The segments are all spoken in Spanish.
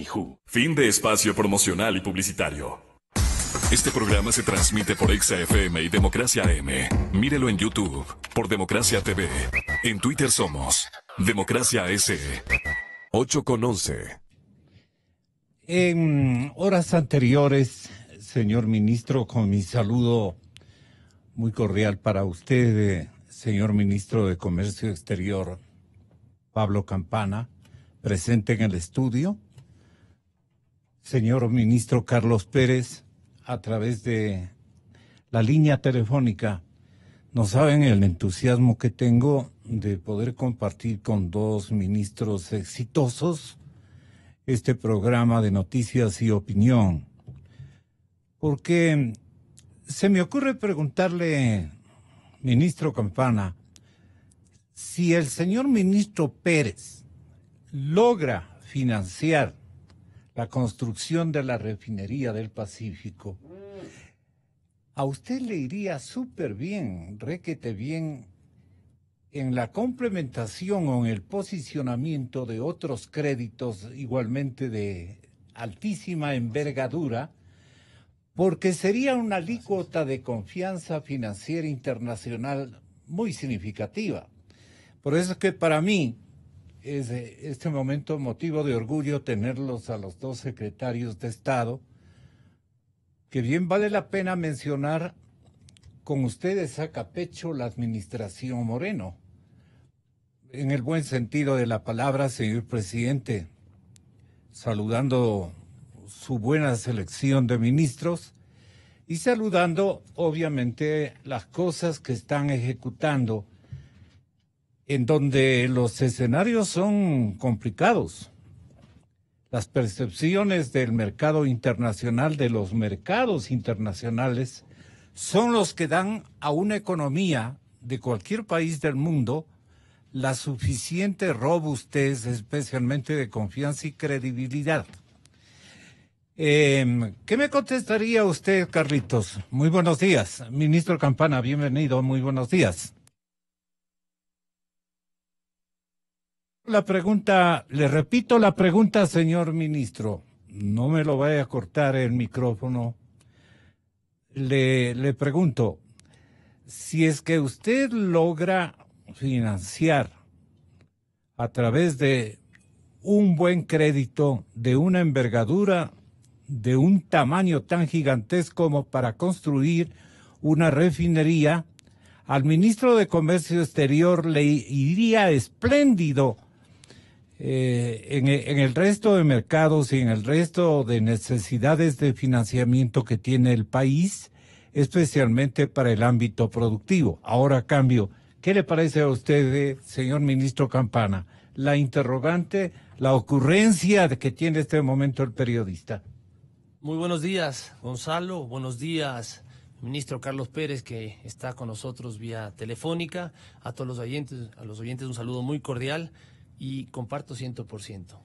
Tijú. Fin de espacio promocional y publicitario. Este programa se transmite por Exa FM y Democracia AM. Mírelo en YouTube por Democracia TV. En Twitter somos Democracia S. 8:11. En horas anteriores, señor ministro, con mi saludo muy cordial para usted, señor ministro de Comercio Exterior, Pablo Campana, presente en el estudio. Señor ministro Carlos Pérez, a través de la línea telefónica, no saben el entusiasmo que tengo de poder compartir con dos ministros exitosos este programa de noticias y opinión, porque se me ocurre preguntarle, ministro Campana, si el señor ministro Pérez logra financiar la construcción de la refinería del Pacífico, a usted le iría súper bien, requete bien, en la complementación o en el posicionamiento de otros créditos igualmente de altísima envergadura, porque sería una alícuota de confianza financiera internacional muy significativa. Por eso es que para mí es este momento motivo de orgullo tenerlos a los dos secretarios de Estado, que bien vale la pena mencionar. Con ustedes saca pecho la administración Moreno, en el buen sentido de la palabra, señor presidente, saludando su buena selección de ministros y saludando obviamente las cosas que están ejecutando, en donde los escenarios son complicados. Las percepciones del mercado internacional, de los mercados internacionales, son los que dan a una economía de cualquier país del mundo la suficiente robustez, especialmente de confianza y credibilidad. ¿Qué me contestaría usted, Carlitos? Muy buenos días. Ministro Campana, bienvenido, muy buenos días. La pregunta, le repito la pregunta, señor ministro. No me lo vaya a cortar el micrófono. Le pregunto, si es que usted logra financiar a través de un buen crédito, de una envergadura, de un tamaño tan gigantesco como para construir una refinería, al ministro de Comercio Exterior le iría espléndido en el resto de mercados y en el resto de necesidades de financiamiento que tiene el país, especialmente para el ámbito productivo. Ahora, a cambio, ¿qué le parece a usted, señor ministro Campana, la interrogante, la ocurrencia de que tiene este momento el periodista? Muy buenos días, Gonzalo. Buenos días, ministro Carlos Pérez, que está con nosotros vía telefónica. A todos los oyentes un saludo muy cordial y comparto 100%.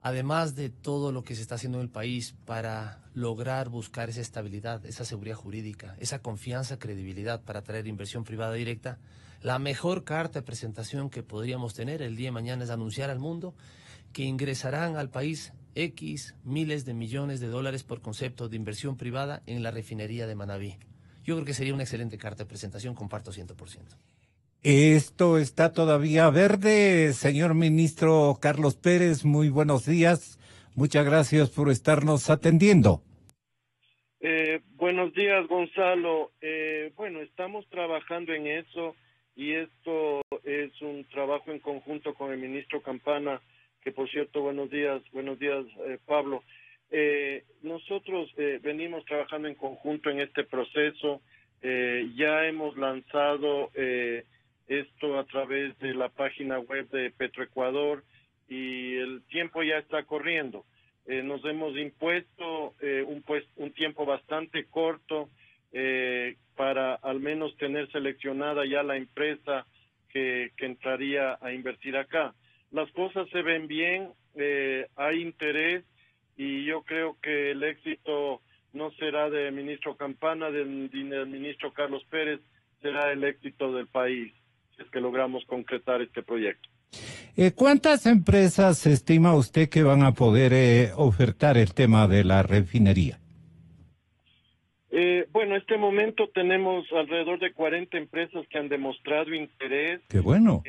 Además de todo lo que se está haciendo en el país para lograr buscar esa estabilidad, esa seguridad jurídica, esa confianza, credibilidad para atraer inversión privada directa, la mejor carta de presentación que podríamos tener el día de mañana es anunciar al mundo que ingresarán al país X miles de millones de dólares por concepto de inversión privada en la refinería de Manabí. Yo creo que sería una excelente carta de presentación, comparto 100%. Esto está todavía verde, señor ministro Carlos Pérez, muy buenos días. Muchas gracias por estarnos atendiendo. Buenos días, Gonzalo. Bueno, estamos trabajando en eso y esto es un trabajo en conjunto con el ministro Campana, que por cierto, buenos días, Pablo. Nosotros venimos trabajando en conjunto en este proceso. Ya hemos lanzado esto a través de la página web de Petroecuador y el tiempo ya está corriendo. Nos hemos impuesto un tiempo bastante corto para al menos tener seleccionada ya la empresa que entraría a invertir acá. Las cosas se ven bien, hay interés y yo creo que el éxito no será del ministro Campana, del ministro Carlos Pérez, será el éxito del país, si es que logramos concretar este proyecto. ¿Cuántas empresas estima usted que van a poder ofertar el tema de la refinería? Bueno, en este momento tenemos alrededor de 40 empresas que han demostrado interés. ¡Qué bueno!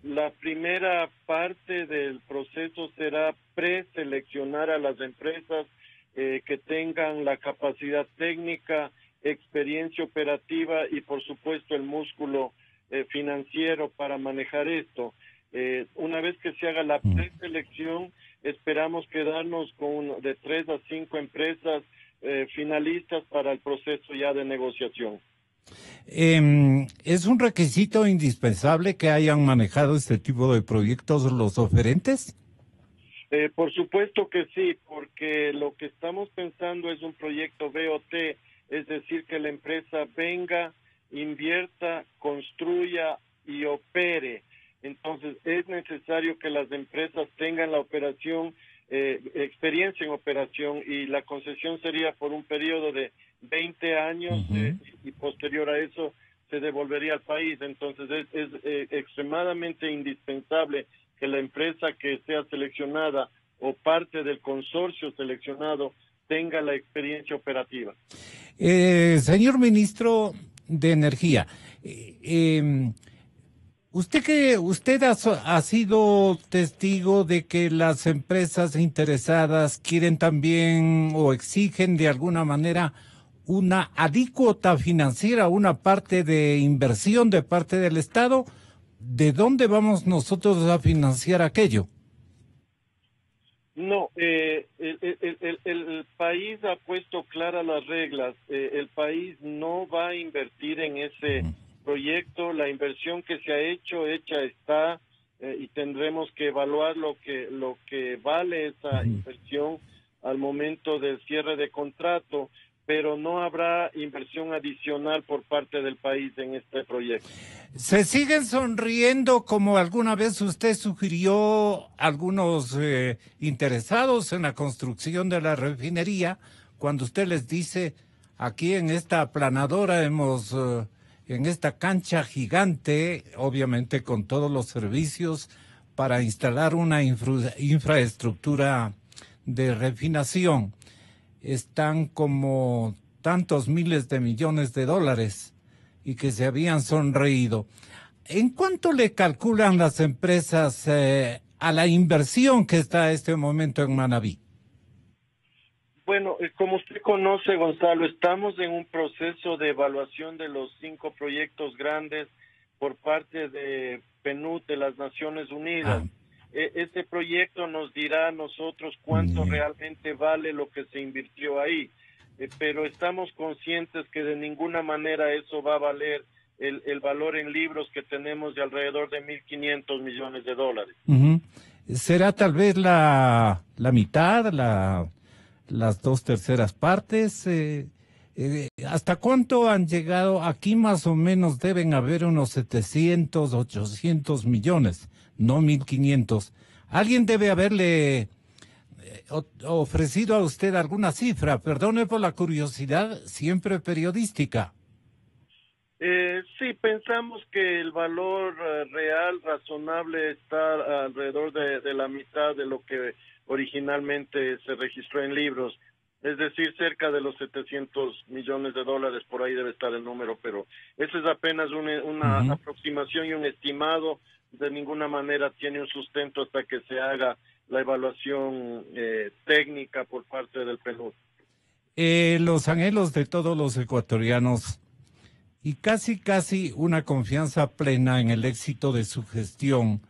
La primera parte del proceso será preseleccionar a las empresas que tengan la capacidad técnica, experiencia operativa y, por supuesto, el músculo financiero para manejar esto. Una vez que se haga la preselección, esperamos quedarnos con de 3 a 5 empresas finalistas para el proceso ya de negociación. ¿Es un requisito indispensable que hayan manejado este tipo de proyectos los oferentes? Por supuesto que sí, porque lo que estamos pensando es un proyecto BOT, es decir, que la empresa venga, invierta, construya y opere. Entonces, es necesario que las empresas tengan la operación, experiencia en operación, y la concesión sería por un periodo de 20 años y posterior a eso se devolvería al país. Entonces, es extremadamente indispensable que la empresa que sea seleccionada o parte del consorcio seleccionado tenga la experiencia operativa. Señor ministro de Energía, usted ha sido testigo de que las empresas interesadas quieren también o exigen de alguna manera una alícuota financiera, una parte de inversión de parte del Estado. ¿De dónde vamos nosotros a financiar aquello? No, el país ha puesto claras las reglas. El país no va a invertir en ese proyecto. La inversión que se ha hecha está, y tendremos que evaluar lo que vale esa inversión al momento del cierre de contrato, pero no habrá inversión adicional por parte del país en este proyecto. ¿Se siguen sonriendo como alguna vez usted sugirió algunos interesados en la construcción de la refinería, cuando usted les dice, aquí en esta aplanadora en esta cancha gigante, obviamente con todos los servicios para instalar una infraestructura de refinación, están como tantos miles de millones de dólares y que se habían sonreído? ¿En cuánto le calculan las empresas a la inversión que está a este momento en Manabí? Bueno, como usted conoce, Gonzalo, estamos en un proceso de evaluación de los 5 proyectos grandes por parte de PNUD de las Naciones Unidas. Este proyecto nos dirá a nosotros cuánto realmente vale lo que se invirtió ahí, pero estamos conscientes que de ninguna manera eso va a valer el valor en libros que tenemos de alrededor de 1.500 millones de dólares. ¿Será tal vez la mitad, las 2/3 partes? ¿Hasta cuánto han llegado? Aquí más o menos deben haber unos 700, 800 millones, no 1.500. ¿Alguien debe haberle ofrecido a usted alguna cifra? Perdone por la curiosidad, siempre periodística. Sí, pensamos que el valor real, razonable, está alrededor de la mitad de lo que originalmente se registró en libros. Es decir, cerca de los 700 millones de dólares, por ahí debe estar el número, pero eso es apenas una aproximación y un estimado. De ninguna manera tiene un sustento hasta que se haga la evaluación técnica por parte del PNUD. Los anhelos de todos los ecuatorianos y casi una confianza plena en el éxito de su gestión,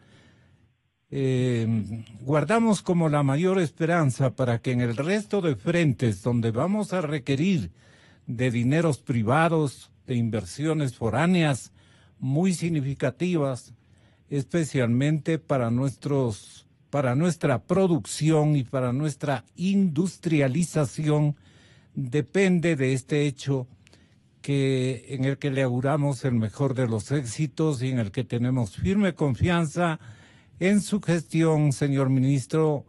guardamos como la mayor esperanza para que en el resto de frentes donde vamos a requerir de dineros privados, de inversiones foráneas muy significativas, especialmente para nuestra producción y para nuestra industrialización, depende de este hecho en el que le auguramos el mejor de los éxitos y en el que tenemos firme confianza en su gestión, señor ministro.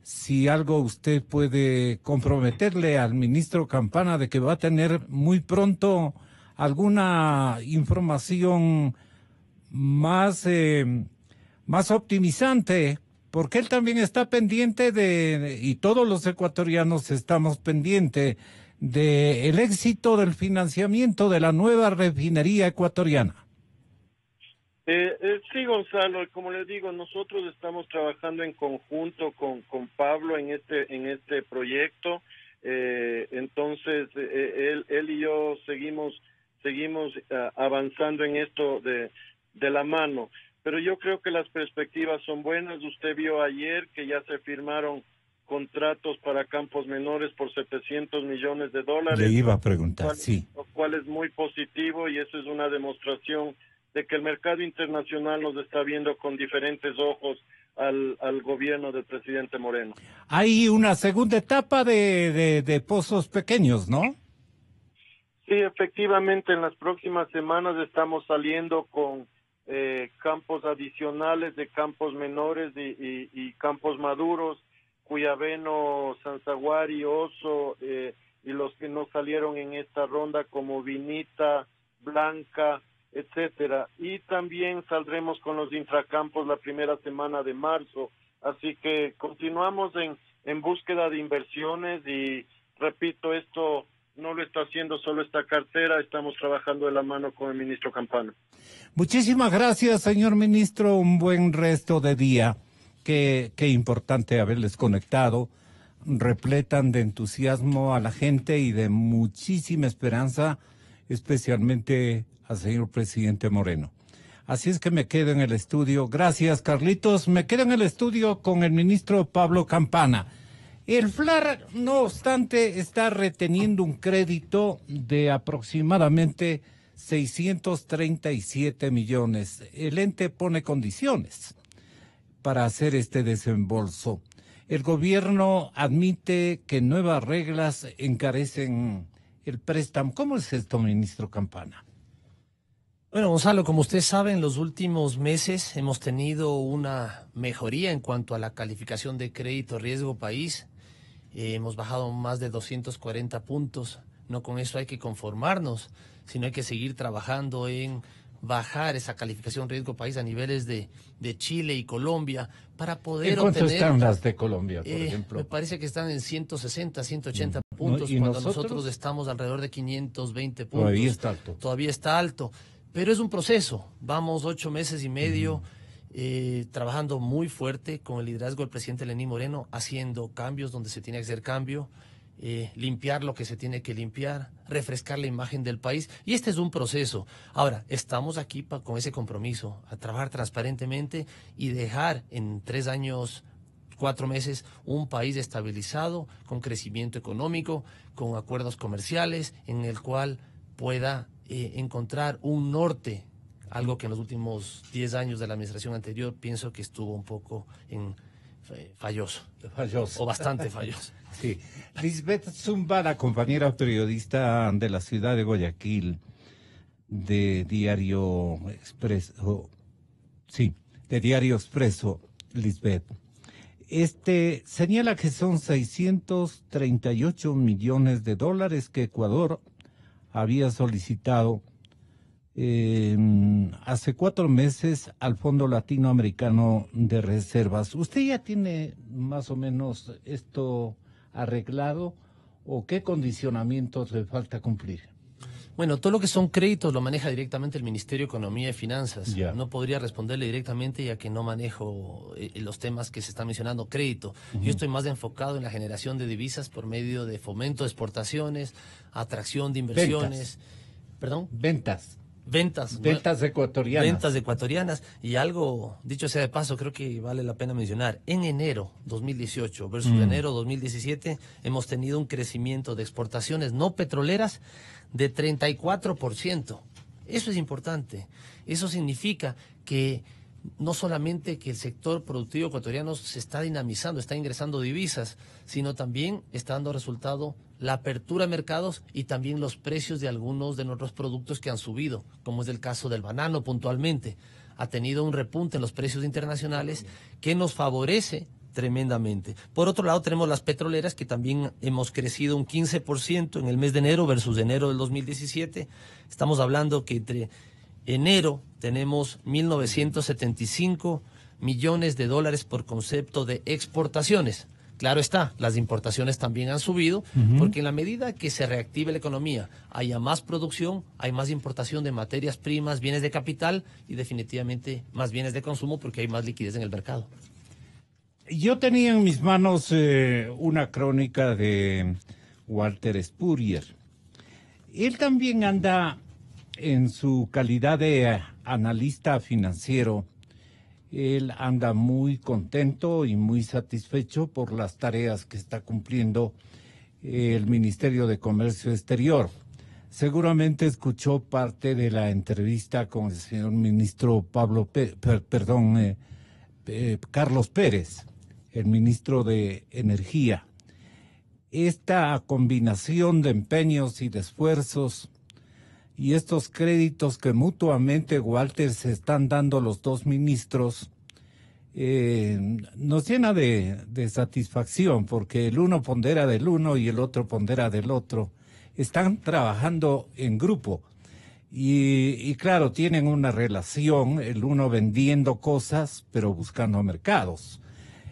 Si algo usted puede comprometerle al ministro Campana de que va a tener muy pronto alguna información más más optimizante, porque él también está pendiente y todos los ecuatorianos estamos pendientes del éxito del financiamiento de la nueva refinería ecuatoriana. Sí, Gonzalo, como les digo, nosotros estamos trabajando en conjunto con Pablo en este proyecto. Entonces, él y yo seguimos avanzando en esto de la mano. Pero yo creo que las perspectivas son buenas. Usted vio ayer que ya se firmaron contratos para campos menores por $700 millones. Le iba a preguntar, sí. Lo cual es muy positivo, y eso es una demostración de que el mercado internacional nos está viendo con diferentes ojos al gobierno del presidente Moreno. Hay una segunda etapa de pozos pequeños, ¿no? Sí, efectivamente, en las próximas semanas estamos saliendo con campos adicionales de campos menores y campos maduros, Cuyabeno, Sanzaguari, Oso, y los que no salieron en esta ronda como Vinita, Blanca, etcétera. Y también saldremos con los intracampos la primera semana de marzo. Así que continuamos en búsqueda de inversiones, y repito, esto no lo está haciendo solo esta cartera, estamos trabajando de la mano con el ministro Campana. Muchísimas gracias, señor ministro, un buen resto de día. Qué importante haberles conectado, repletan de entusiasmo a la gente y de muchísima esperanza, especialmente al señor presidente Moreno. Así es que me quedo en el estudio. Gracias, Carlitos. Me quedo en el estudio con el ministro Pablo Campana. El FLAR, no obstante, está reteniendo un crédito de aproximadamente 637 millones. El ente pone condiciones para hacer este desembolso. El gobierno admite que nuevas reglas encarecen el préstamo. ¿Cómo es esto, ministro Campana? Bueno, Gonzalo, como usted sabe, en los últimos meses hemos tenido una mejoría en cuanto a la calificación de crédito riesgo país. Hemos bajado más de 240 puntos. No con eso hay que conformarnos, sino hay que seguir trabajando en bajar esa calificación riesgo país a niveles de Chile y Colombia para poder ¿En cuánto obtener... están las de Colombia, por ejemplo? Me parece que están en 160, 180 puntos, cuando nosotros estamos alrededor de 520 puntos. Todavía está alto. Todavía está alto, pero es un proceso. Vamos 8 meses y medio trabajando muy fuerte con el liderazgo del presidente Lenín Moreno, haciendo cambios donde se tiene que hacer cambio, limpiar lo que se tiene que limpiar, refrescar la imagen del país, y este es un proceso. Ahora, estamos aquí con ese compromiso, a trabajar transparentemente y dejar en 3 años, 4 meses, un país estabilizado, con crecimiento económico, con acuerdos comerciales, en el cual pueda encontrar un norte, algo que en los últimos 10 años de la administración anterior pienso que estuvo un poco falloso. O bastante falloso. Sí. Lisbeth Zumba, la compañera periodista de la ciudad de Guayaquil, de Diario Expreso. Sí, de Diario Expreso, Lisbeth. Señala que son 638 millones de dólares que Ecuador había solicitado hace 4 meses al Fondo Latinoamericano de Reservas. ¿Usted ya tiene más o menos esto arreglado o qué condicionamientos le falta cumplir? Bueno, todo lo que son créditos lo maneja directamente el Ministerio de Economía y Finanzas. Yeah. No podría responderle directamente ya que no manejo los temas que se están mencionando, crédito. Yo estoy más enfocado en la generación de divisas por medio de fomento de exportaciones, atracción de inversiones. ¿Perdón? Ventas ecuatorianas. Ventas ecuatorianas. Y algo, dicho sea de paso, creo que vale la pena mencionar. En enero 2018 versus enero 2017 hemos tenido un crecimiento de exportaciones no petroleras de 34%. Eso es importante. Eso significa que no solamente que el sector productivo ecuatoriano se está dinamizando, está ingresando divisas, sino también está dando resultado la apertura de mercados y también los precios de algunos de nuestros productos que han subido, como es el caso del banano puntualmente. Ha tenido un repunte en los precios internacionales que nos favorece tremendamente. Por otro lado, tenemos las petroleras, que también hemos crecido un 15% en el mes de enero versus enero del 2017. Estamos hablando que entre enero tenemos 1.975 millones de dólares por concepto de exportaciones. Claro está, las importaciones también han subido, porque en la medida que se reactive la economía, haya más producción, hay más importación de materias primas, bienes de capital y definitivamente más bienes de consumo porque hay más liquidez en el mercado. Yo tenía en mis manos una crónica de Walter Spurrier. Él también anda en su calidad de analista financiero. Él anda muy contento y muy satisfecho por las tareas que está cumpliendo el Ministerio de Comercio Exterior. Seguramente escuchó parte de la entrevista con el señor ministro Carlos Pérez, el ministro de Energía. Esta combinación de empeños y de esfuerzos y estos créditos que mutuamente, Walter, se están dando los dos ministros, nos llena de satisfacción, porque el uno pondera del uno y el otro pondera del otro. Están trabajando en grupo y claro, tienen una relación, el uno vendiendo cosas, pero buscando mercados,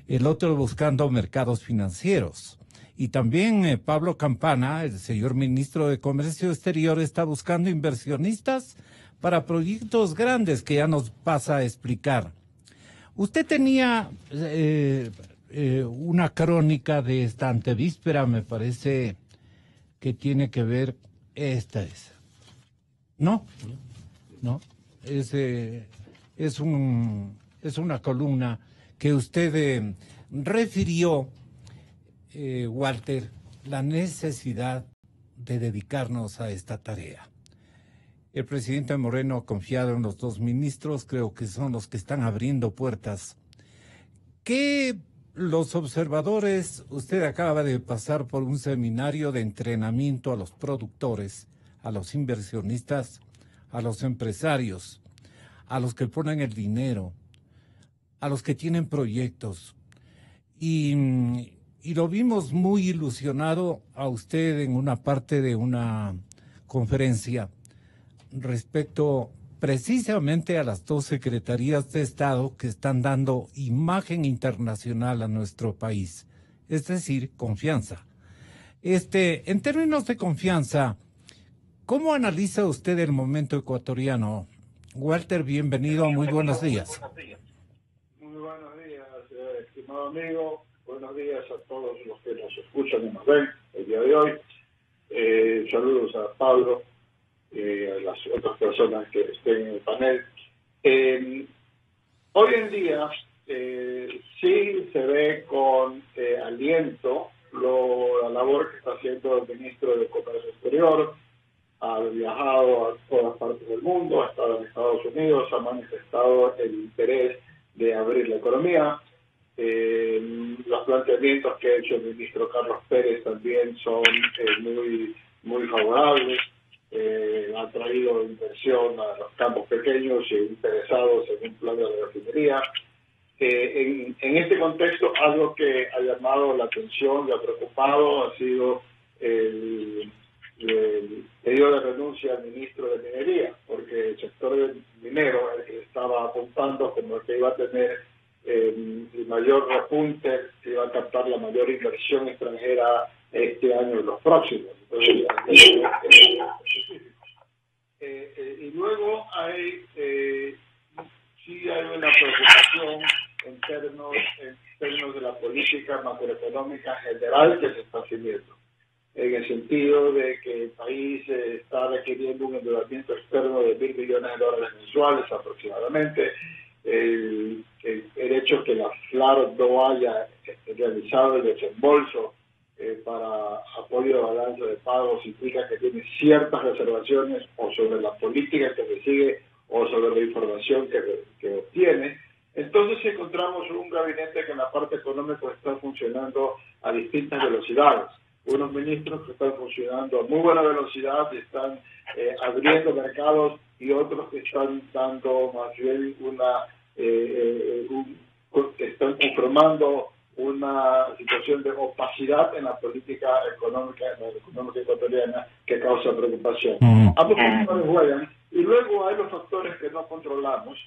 el otro buscando mercados financieros. Y también Pablo Campana, el señor ministro de Comercio Exterior, está buscando inversionistas para proyectos grandes que ya nos pasa a explicar. Usted tenía una crónica de esta antevíspera, me parece que tiene que ver, esta es. ¿No? No. Es una columna que usted refirió, Walter, la necesidad de dedicarnos a esta tarea. El presidente Moreno ha confiado en los dos ministros, creo que son los que están abriendo puertas. Que los observadores, usted acaba de pasar por un seminario de entrenamiento a los productores, a los inversionistas, a los empresarios, a los que ponen el dinero, a los que tienen proyectos. Y lo vimos muy ilusionado a usted en una parte de una conferencia respecto precisamente a las dos secretarías de Estado que están dando imagen internacional a nuestro país, es decir, confianza. En términos de confianza, ¿cómo analiza usted el momento ecuatoriano? Walter, bienvenido, muy buenos días. Muy buenos días, estimado amigo. Buenos días a todos los que nos escuchan y nos ven el día de hoy. Saludos a Pablo y a las otras personas que estén en el panel. Hoy en día sí se ve con aliento la labor que está haciendo el ministro de Comercio Exterior. Ha viajado a todas partes del mundo, ha estado en Estados Unidos, ha manifestado el interés de abrir la economía. Los planteamientos que ha hecho el ministro Carlos Pérez también son muy favorables. Ha traído inversión a los campos pequeños e interesados en un plan de la refinería. En este contexto, algo que ha llamado la atención y ha preocupado ha sido el pedido de renuncia al ministro de Minería, porque el sector minero es el que estaba apuntando como el que iba a tener el mayor repunte, que iba a captar la mayor inversión extranjera este año y los próximos. Entonces, y luego sí hay una preocupación en términos de la política macroeconómica general que se está haciendo, en el sentido de que el país está requiriendo un endeudamiento externo de $1.000 millones mensuales aproximadamente. El hecho que la FLAR no haya realizado el desembolso para apoyo de balanza de pagos implica que tiene ciertas reservaciones o sobre la política que se sigue o sobre la información que obtiene. Entonces encontramos un gabinete que en la parte económica está funcionando a distintas velocidades. Unos ministros que están funcionando a muy buena velocidad y están abriendo mercados, y otros que están dando más bien están conformando una situación de opacidad en la política económica ecuatoriana que causa preocupación. Ambos factores juegan, y luego hay los factores que no controlamos,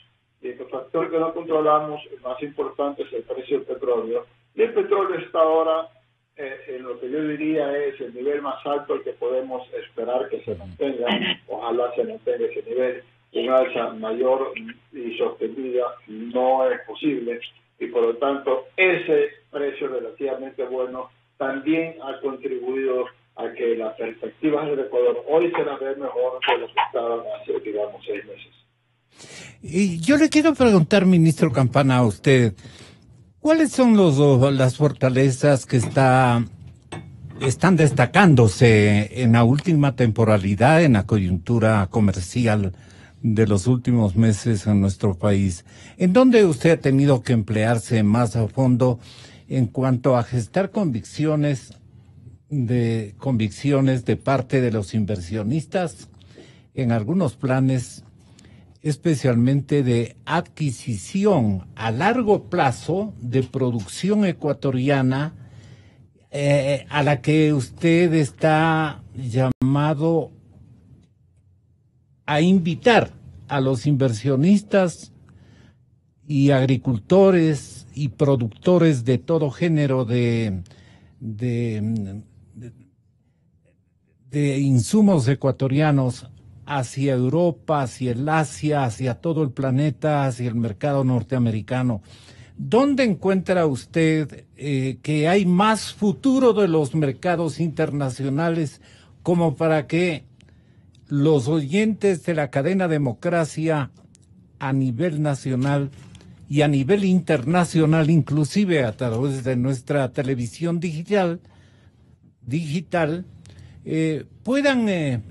Y el factor que no controlamos, el más importante, es el precio del petróleo. Y el petróleo está ahora en lo que yo diría es el nivel más alto al que podemos esperar que se mantenga. Ojalá se mantenga ese nivel. Una alza mayor y sostenida no es posible. Y por lo tanto, ese precio relativamente bueno también ha contribuido a que las perspectivas del Ecuador hoy se las ve mejor de lo que estaban hace, digamos, 6 meses. Y yo le quiero preguntar, ministro Campana, a usted, ¿cuáles son las fortalezas que están destacándose en la última temporalidad, en la coyuntura comercial de los últimos meses en nuestro país? ¿En dónde usted ha tenido que emplearse más a fondo en cuanto a gestar convicciones de parte de los inversionistas en algunos planes, especialmente de adquisición a largo plazo de producción ecuatoriana, a la que usted está llamado a invitar a los inversionistas y agricultores y productores de todo género de insumos ecuatorianos hacia Europa, hacia el Asia, hacia todo el planeta, hacia el mercado norteamericano? ¿Dónde encuentra usted que hay más futuro de los mercados internacionales como para que los oyentes de la cadena Democracia a nivel nacional y a nivel internacional, inclusive a través de nuestra televisión digital, puedan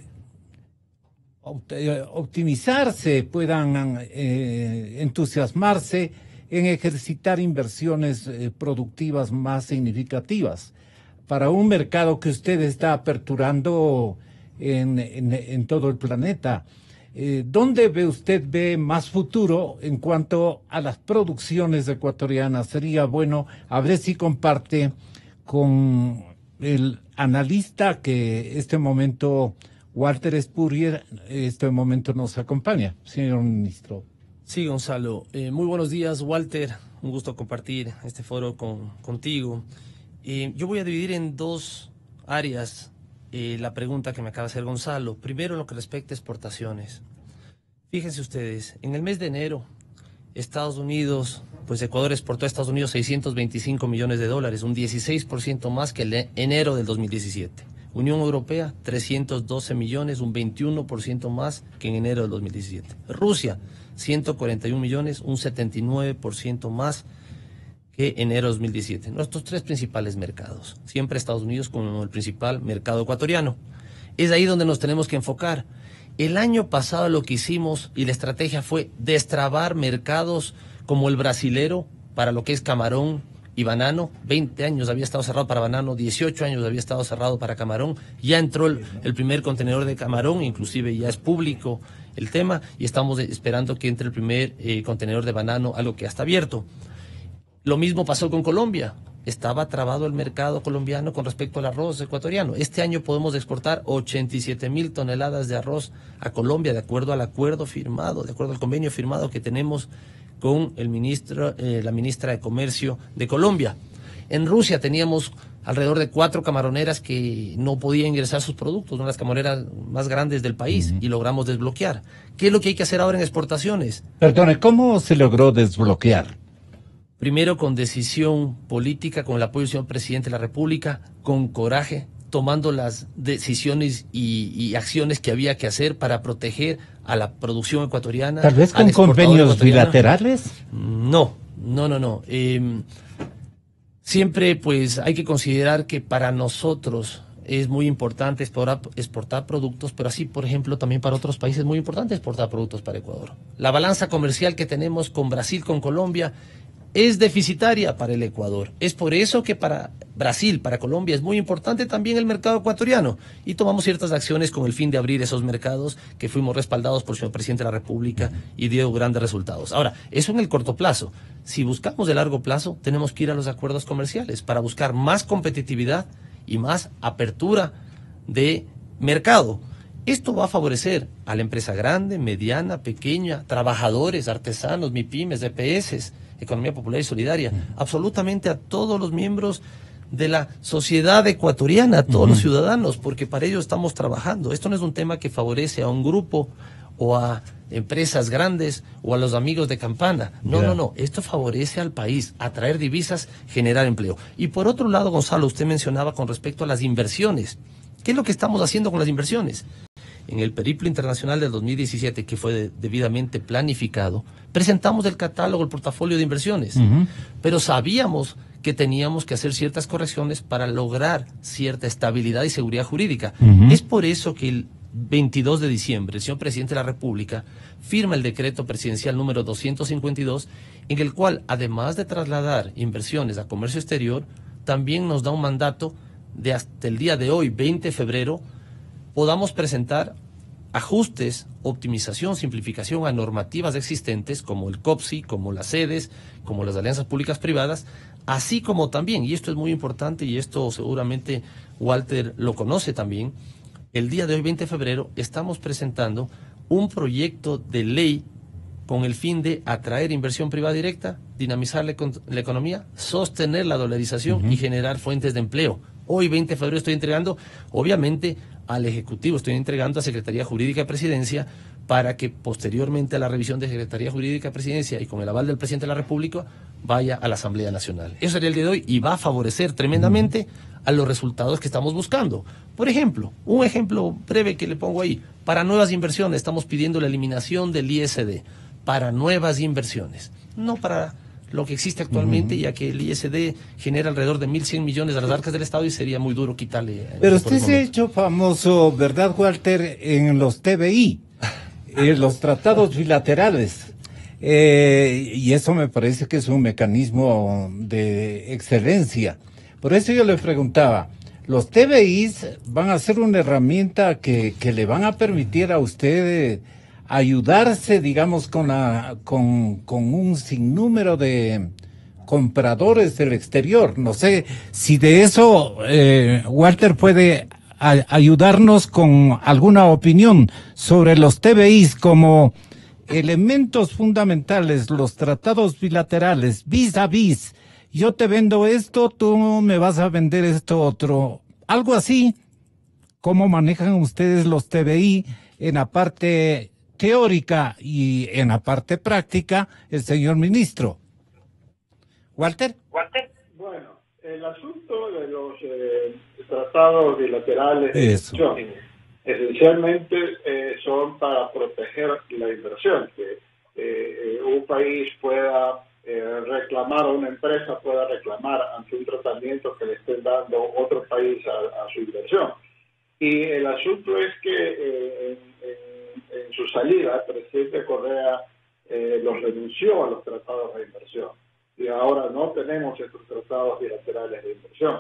optimizarse, puedan entusiasmarse en ejercitar inversiones productivas más significativas para un mercado que usted está aperturando en todo el planeta? ¿Dónde ve más futuro en cuanto a las producciones ecuatorianas? Sería bueno a ver si comparte con el analista que este momento, Walter Spurrier, este momento nos acompaña, señor ministro. Sí, Gonzalo. Muy buenos días, Walter. Un gusto compartir este foro contigo. Yo voy a dividir en dos áreas la pregunta que me acaba de hacer Gonzalo. Primero, en lo que respecta a exportaciones. Fíjense ustedes, en el mes de enero, Estados Unidos, pues Ecuador exportó a Estados Unidos 625 millones de dólares, un 16% más que el enero del 2017. Unión Europea, 312 millones, un 21% más que en enero del 2017. Rusia, 141 millones, un 79% más que enero de 2017. Nuestros tres principales mercados. Siempre Estados Unidos como el principal mercado ecuatoriano. Es ahí donde nos tenemos que enfocar. El año pasado lo que hicimos y la estrategia fue destrabar mercados como el brasilero para lo que es camarón y banano. 20 años había estado cerrado para banano, 18 años había estado cerrado para camarón. Ya entró el primer contenedor de camarón, inclusive ya es público el tema, y estamos esperando que entre el primer contenedor de banano, algo que ya está abierto. Lo mismo pasó con Colombia. Estaba trabado el mercado colombiano con respecto al arroz ecuatoriano. Este año podemos exportar 87,000 toneladas de arroz a Colombia, de acuerdo al acuerdo firmado, de acuerdo al convenio firmado que tenemos con la ministra de Comercio de Colombia. En Rusia teníamos alrededor de 4 camaroneras que no podían ingresar sus productos, una de las camaroneras más grandes del país, y logramos desbloquear. ¿Qué es lo que hay que hacer ahora en exportaciones? Perdone, ¿cómo se logró desbloquear? Primero, con decisión política, con el apoyo del señor presidente de la República, con coraje, tomando las decisiones y acciones que había que hacer para proteger a la producción ecuatoriana. ¿Tal vez con convenios bilaterales? No. Siempre pues hay que considerar que para nosotros es muy importante exportar productos, pero así, por ejemplo, también para otros países es muy importante exportar productos para Ecuador. La balanza comercial que tenemos con Brasil, con Colombia, es deficitaria para el Ecuador. Es por eso que para Brasil, para Colombia, es muy importante también el mercado ecuatoriano. Y tomamos ciertas acciones con el fin de abrir esos mercados que fuimos respaldados por el señor presidente de la República y dio grandes resultados. Ahora, eso en el corto plazo. Si buscamos de largo plazo, tenemos que ir a los acuerdos comerciales para buscar más competitividad y más apertura de mercado. Esto va a favorecer a la empresa grande, mediana, pequeña, trabajadores, artesanos, MIPYMES, EPS, Economía Popular y Solidaria, absolutamente a todos los miembros de la sociedad ecuatoriana, a todos los ciudadanos, porque para ello estamos trabajando. Esto no es un tema que favorece a un grupo o a empresas grandes o a los amigos de Campana. No. Esto favorece al país, atraer divisas, generar empleo. Y por otro lado, Gonzalo, usted mencionaba con respecto a las inversiones. ¿Qué es lo que estamos haciendo con las inversiones? En el periplo internacional del 2017, que fue debidamente planificado, presentamos el catálogo, el portafolio de inversiones, pero sabíamos que teníamos que hacer ciertas correcciones para lograr cierta estabilidad y seguridad jurídica. Es por eso que el 22 de diciembre el señor presidente de la República firma el decreto presidencial número 252, en el cual, además de trasladar inversiones a comercio exterior, también nos da un mandato de hasta el día de hoy, 20 de febrero, podamos presentar ajustes, optimización, simplificación a normativas existentes como el COPSI, como las sedes, como las alianzas públicas privadas, así como también, y esto es muy importante y esto seguramente Walter lo conoce también, el día de hoy, 20 de febrero, estamos presentando un proyecto de ley con el fin de atraer inversión privada directa, dinamizar la economía, sostener la dolarización y generar fuentes de empleo. Hoy, 20 de febrero, estoy entregando, obviamente, al Ejecutivo, estoy entregando a Secretaría Jurídica de Presidencia para que posteriormente a la revisión de Secretaría Jurídica de Presidencia y con el aval del Presidente de la República vaya a la Asamblea Nacional. Eso sería el día de hoy y va a favorecer tremendamente a los resultados que estamos buscando. Por ejemplo, un ejemplo breve que le pongo ahí, para nuevas inversiones estamos pidiendo la eliminación del ISD, para nuevas inversiones, no para lo que existe actualmente, ya que el ISD genera alrededor de 1.100 millones a las arcas del Estado y sería muy duro quitarle. Pero usted se ha hecho famoso, ¿verdad, Walter?, en los TBI, en los tratados bilaterales. Y eso me parece que es un mecanismo de excelencia. Por eso yo le preguntaba, los TBIs van a ser una herramienta que le van a permitir a usted ayudarse, digamos, con un sinnúmero de compradores del exterior. No sé si de eso Walter puede ayudarnos con alguna opinión sobre los TBIs como elementos fundamentales, los tratados bilaterales, vis a vis. Yo te vendo esto, tú me vas a vender esto otro. Algo así. ¿Cómo manejan ustedes los TBI en la parte teórica y en la parte práctica, el señor ministro? ¿Walter? Bueno, el asunto de los tratados bilaterales de inversión, esencialmente son para proteger la inversión, que un país pueda reclamar, o una empresa pueda reclamar ante un tratamiento que le estén dando otro país a su inversión. Y el asunto es que en su salida, el presidente Correa los renunció a los tratados de inversión. Y ahora no tenemos estos tratados bilaterales de inversión.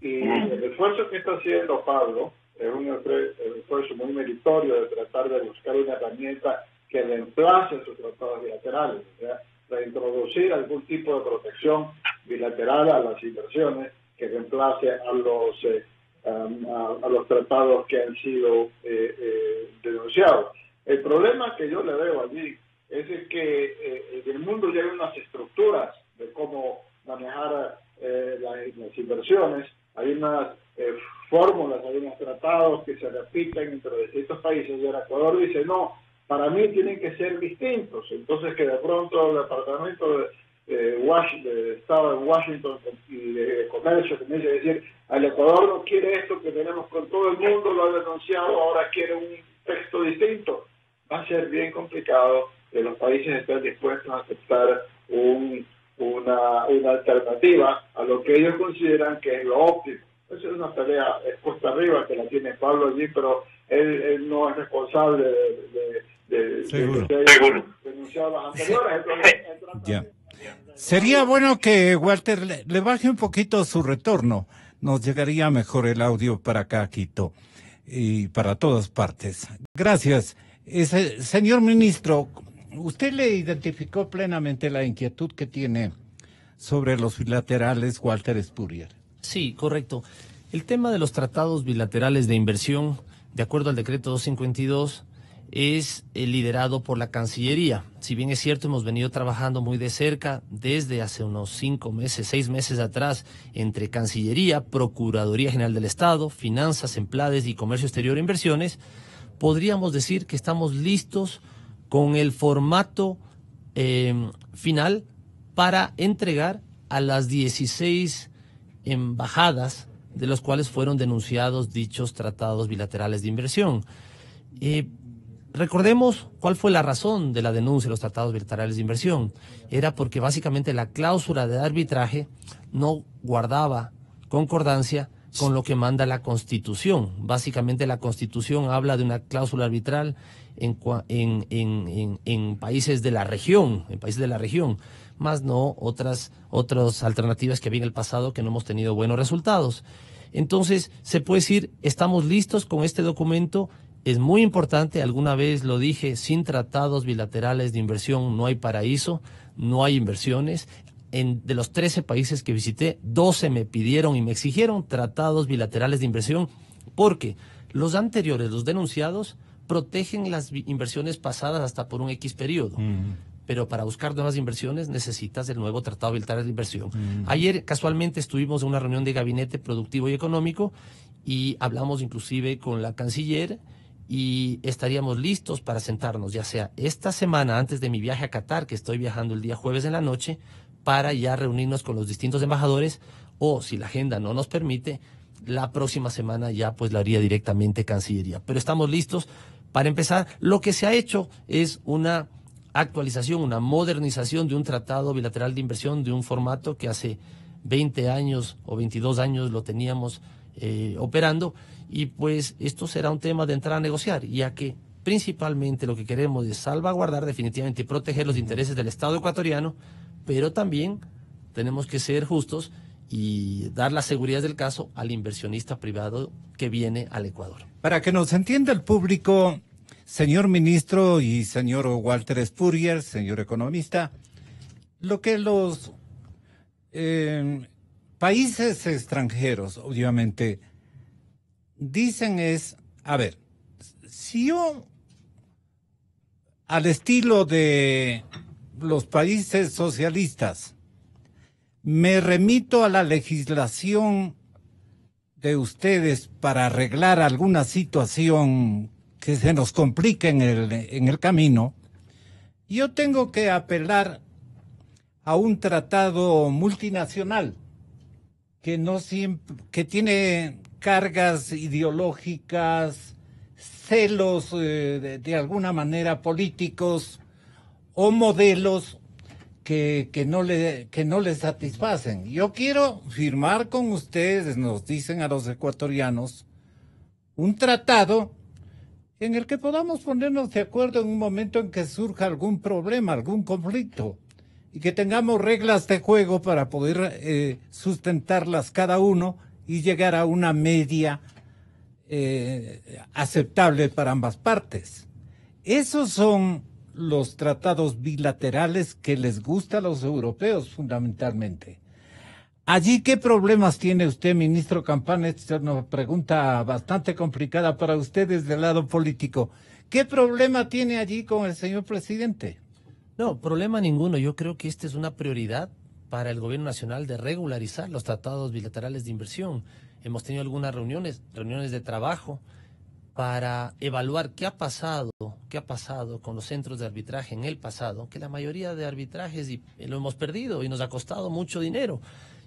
Y el esfuerzo que está haciendo Pablo es un esfuerzo muy meritorio de tratar de buscar una herramienta que reemplace esos tratados bilaterales, ¿ya? Reintroducir algún tipo de protección bilateral a las inversiones que reemplace a los tratados que han sido denunciados. El problema que yo le veo allí es que en el mundo ya hay unas estructuras de cómo manejar las inversiones, hay unas fórmulas, hay unos tratados que se repiten entre distintos países, y el Ecuador dice, no, para mí tienen que ser distintos. Entonces que de pronto el Departamento de Estado de Washington y de Comercio comienza a decir, el Ecuador no quiere esto que tenemos con todo el mundo, lo ha denunciado, ahora quiere un texto distinto. Va a ser bien complicado que los países estén dispuestos a aceptar una alternativa a lo que ellos consideran que es lo óptimo. Esa es una pelea cuesta arriba que la tiene Pablo allí, pero él no es responsable de que denunciado las anteriores. Ya. Sería bueno que Walter le baje un poquito su retorno. Nos llegaría mejor el audio para acá, Quito, y para todas partes. Gracias. Señor ministro, usted le identificó plenamente la inquietud que tiene sobre los bilaterales, Walter Spurrier. Sí, correcto. El tema de los tratados bilaterales de inversión de acuerdo al decreto 252, es liderado por la Cancillería. Si bien es cierto, hemos venido trabajando muy de cerca desde hace unos 5 meses, 6 meses atrás, entre Cancillería, Procuraduría General del Estado, Finanzas, Emplades y Comercio Exterior e Inversiones, podríamos decir que estamos listos con el formato final para entregar a las 16 embajadas de los cuales fueron denunciados dichos tratados bilaterales de inversión. Recordemos cuál fue la razón de la denuncia de los tratados bilaterales de inversión. Era porque básicamente la cláusula de arbitraje no guardaba concordancia con lo que manda la Constitución. Básicamente la Constitución habla de una cláusula arbitral en países de la región, más no otras alternativas que había en el pasado que no hemos tenido buenos resultados. Entonces, se puede decir, estamos listos con este documento. Es muy importante, alguna vez lo dije, sin tratados bilaterales de inversión no hay paraíso, no hay inversiones. De los 13 países que visité, 12 me pidieron y me exigieron tratados bilaterales de inversión, porque los anteriores, los denunciados, protegen las inversiones pasadas hasta por un X periodo. Pero para buscar nuevas inversiones necesitas el nuevo Tratado Bilateral de Inversión. Ayer casualmente estuvimos en una reunión de gabinete productivo y económico y hablamos inclusive con la canciller y estaríamos listos para sentarnos, ya sea esta semana antes de mi viaje a Qatar, que estoy viajando el día jueves en la noche, para ya reunirnos con los distintos embajadores, o si la agenda no nos permite, la próxima semana ya pues la haría directamente Cancillería. Pero estamos listos para empezar. Lo que se ha hecho es una actualización, una modernización de un tratado bilateral de inversión, de un formato que hace 20 años o 22 años lo teníamos operando, y pues esto será un tema de entrar a negociar, ya que principalmente lo que queremos es salvaguardar definitivamente y proteger los intereses del Estado ecuatoriano, pero también tenemos que ser justos y dar la seguridad del caso al inversionista privado que viene al Ecuador. Para que nos entienda el público, señor ministro y señor Walter Spurrier, señor economista, lo que los países extranjeros, obviamente, dicen es, a ver, si yo, al estilo de los países socialistas, me remito a la legislación de ustedes para arreglar alguna situación que se nos complique en el camino, yo tengo que apelar a un tratado multinacional que tiene cargas ideológicas, celos de alguna manera políticos o modelos que no le satisfacen. Yo quiero firmar con ustedes, nos dicen a los ecuatorianos, un tratado en el que podamos ponernos de acuerdo en un momento en que surja algún problema, algún conflicto, y que tengamos reglas de juego para poder sustentarlas cada uno y llegar a una media aceptable para ambas partes. Esos son los tratados bilaterales que les gusta a los europeos fundamentalmente. Allí, ¿qué problemas tiene usted, ministro Campana? Esta es una pregunta bastante complicada para ustedes del lado político. ¿Qué problema tiene allí con el señor presidente? No, problema ninguno. Yo creo que esta es una prioridad para el gobierno nacional de regularizar los tratados bilaterales de inversión. Hemos tenido algunas reuniones de trabajo para evaluar qué ha pasado con los centros de arbitraje en el pasado, que la mayoría de arbitrajes lo hemos perdido y nos ha costado mucho dinero.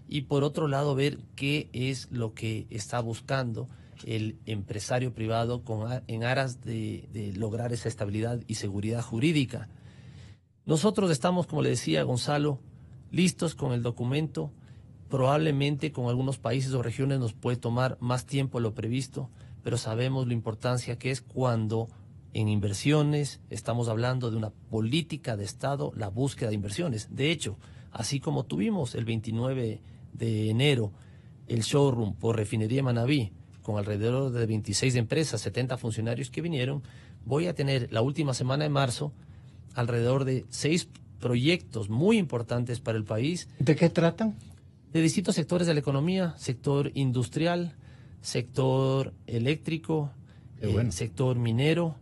Y por otro lado, ver qué es lo que está buscando el empresario privado en aras de lograr esa estabilidad y seguridad jurídica. Nosotros estamos, como le decía Gonzalo, listos con el documento. Probablemente con algunos países o regiones nos puede tomar más tiempo de lo previsto, pero sabemos la importancia que es cuando en inversiones estamos hablando de una política de Estado, la búsqueda de inversiones. De hecho, así como tuvimos el 29 de enero el showroom por Refinería Manabí, con alrededor de 26 empresas, 70 funcionarios que vinieron, voy a tener la última semana de marzo alrededor de 6 proyectos muy importantes para el país. ¿De qué tratan? De distintos sectores de la economía, sector industrial, sector eléctrico, sector minero.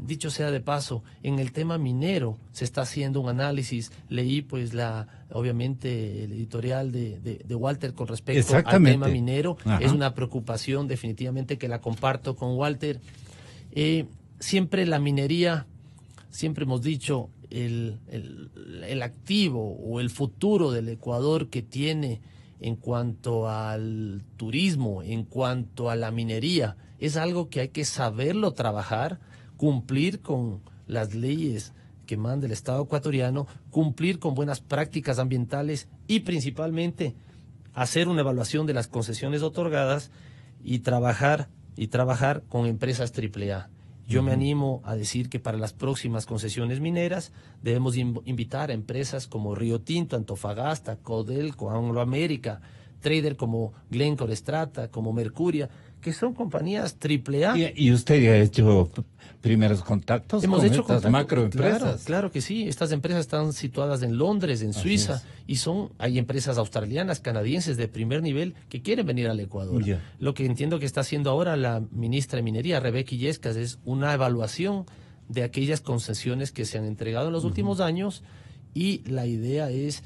Dicho sea de paso, en el tema minero se está haciendo un análisis. Leí pues obviamente el editorial de Walter con respecto al tema minero. Ajá. Es una preocupación definitivamente que la comparto con Walter. Siempre la minería, siempre hemos dicho, el activo o el futuro del Ecuador que tiene en cuanto al turismo, en cuanto a la minería, es algo que hay que saberlo trabajar, cumplir con las leyes que manda el Estado ecuatoriano, cumplir con buenas prácticas ambientales y principalmente hacer una evaluación de las concesiones otorgadas y trabajar con empresas AAA. Yo me animo a decir que para las próximas concesiones mineras debemos invitar a empresas como Río Tinto, Antofagasta, Codelco, Anglo América, trader como Glencore Strata, como Mercuria, que son compañías AAA. ¿Y usted ya ha hecho primeros contactos con estas macroempresas? Claro que sí. Estas empresas están situadas en Londres, en Suiza, y hay empresas australianas, canadienses de primer nivel que quieren venir al Ecuador. Lo que entiendo que está haciendo ahora la ministra de Minería, Rebeca Illescas, es una evaluación de aquellas concesiones que se han entregado en los últimos años, y la idea es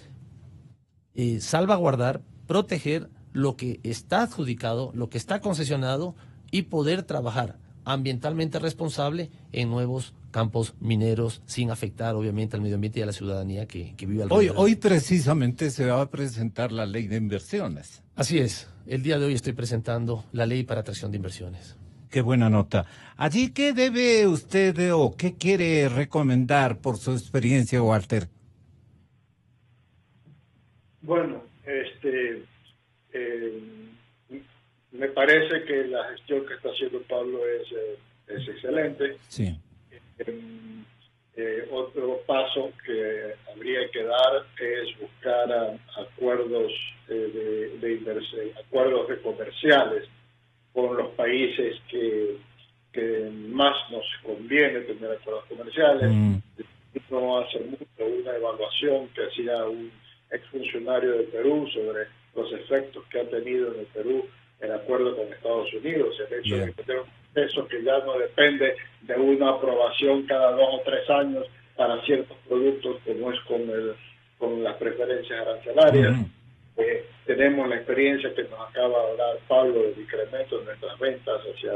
salvaguardar, proteger lo que está adjudicado, lo que está concesionado, y poder trabajar ambientalmente responsable en nuevos campos mineros sin afectar obviamente al medio ambiente y a la ciudadanía que vive alrededor. Hoy precisamente se va a presentar la ley de inversiones. Así es, el día de hoy estoy presentando la ley para atracción de inversiones. Qué buena nota. Allí, ¿qué debe usted o qué quiere recomendar por su experiencia, Walter? Bueno, me parece que la gestión que está haciendo Pablo es excelente. Sí. Otro paso que habría que dar es buscar acuerdos de inversión, acuerdos comerciales con los países que más nos conviene tener acuerdos comerciales. No hace mucho una evaluación que hacía un exfuncionario de Perú sobre los efectos que ha tenido en el Perú el acuerdo con Estados Unidos, el hecho de tener un proceso que ya no depende de una aprobación cada 2 o 3 años para ciertos productos, como es con las preferencias arancelarias. Tenemos la experiencia que nos acaba de dar Pablo del incremento de nuestras ventas hacia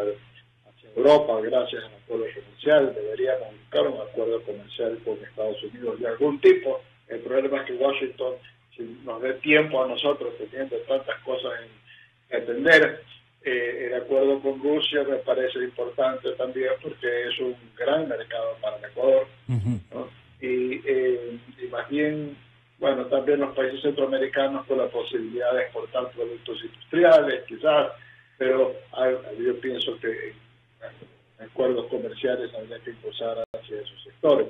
Europa gracias al acuerdo comercial. Deberíamos buscar un acuerdo comercial con Estados Unidos de algún tipo. El problema es que Washington, si nos dé tiempo a nosotros teniendo tantas cosas en atender, el acuerdo con Rusia me parece importante también porque es un gran mercado para el Ecuador, ¿no? Y más bien, bueno, también los países centroamericanos con la posibilidad de exportar productos industriales quizás, pero yo pienso que acuerdos comerciales habría que impulsar hacia esos sectores.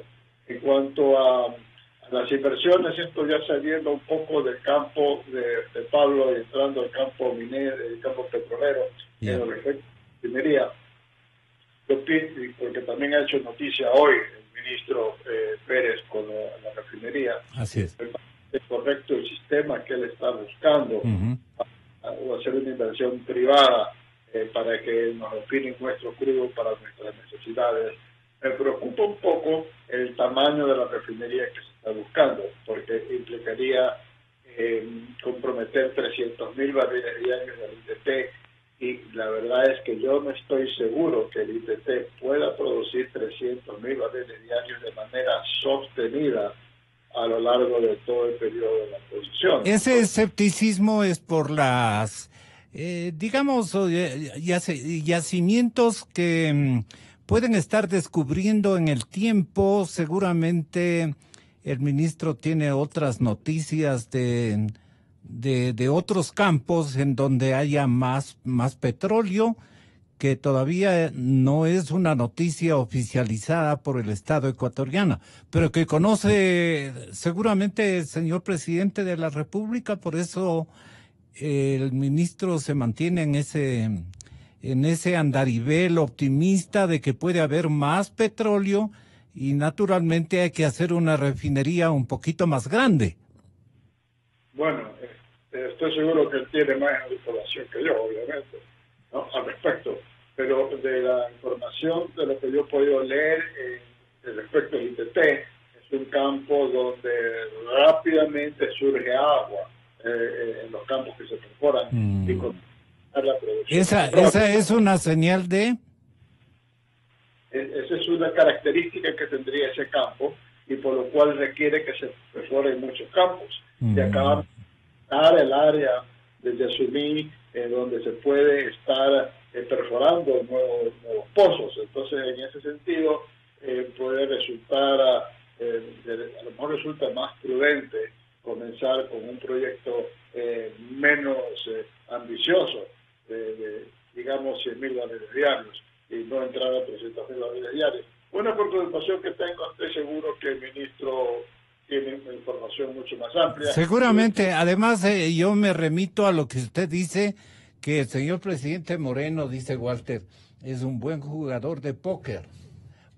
En cuanto a las inversiones, esto ya saliendo un poco del campo de Pablo y entrando al campo minero, el campo petrolero, en lo respecto a la minería, porque también ha hecho noticia hoy el ministro Pérez con la refinería. Así es. Es correcto el sistema que él está buscando, o hacer una inversión privada para que nos refinen nuestro crudo para nuestras necesidades. Me preocupa un poco el tamaño de la refinería que se está buscando, porque implicaría comprometer 300.000 barriles diarios del ITT, y la verdad es que yo no estoy seguro que el ITT pueda producir 300.000 barriles diarios de manera sostenida a lo largo de todo el periodo de la producción. Ese escepticismo es por las, digamos, yacimientos que pueden estar descubriendo en el tiempo. Seguramente el ministro tiene otras noticias de otros campos en donde haya más petróleo, que todavía no es una noticia oficializada por el Estado ecuatoriano, pero que conoce seguramente el señor presidente de la República. Por eso el ministro se mantiene en ese andarivel optimista de que puede haber más petróleo, y naturalmente hay que hacer una refinería un poquito más grande. Bueno, estoy seguro que él tiene más información que yo, obviamente, ¿no?, al respecto. Pero de la información, de lo que yo he podido leer respecto al ITT, es un campo donde rápidamente surge agua en los campos que se perforan y con la producción. Esa es una señal de... Esa es una característica que tendría ese campo y por lo cual requiere que se perforen muchos campos. Y acabamos de el área de Yasumí, donde se puede estar perforando nuevos pozos. Entonces, en ese sentido, puede resultar, a lo mejor resulta más prudente comenzar con un proyecto menos ambicioso, digamos 100.000 barriles diarios, y no entrar a 300.000 barriles diarios. Una preocupación que tengo, estoy seguro que el ministro tiene una información mucho más amplia. Seguramente, además yo me remito a lo que usted dice, que el señor presidente Moreno, dice Walter, es un buen jugador de póker,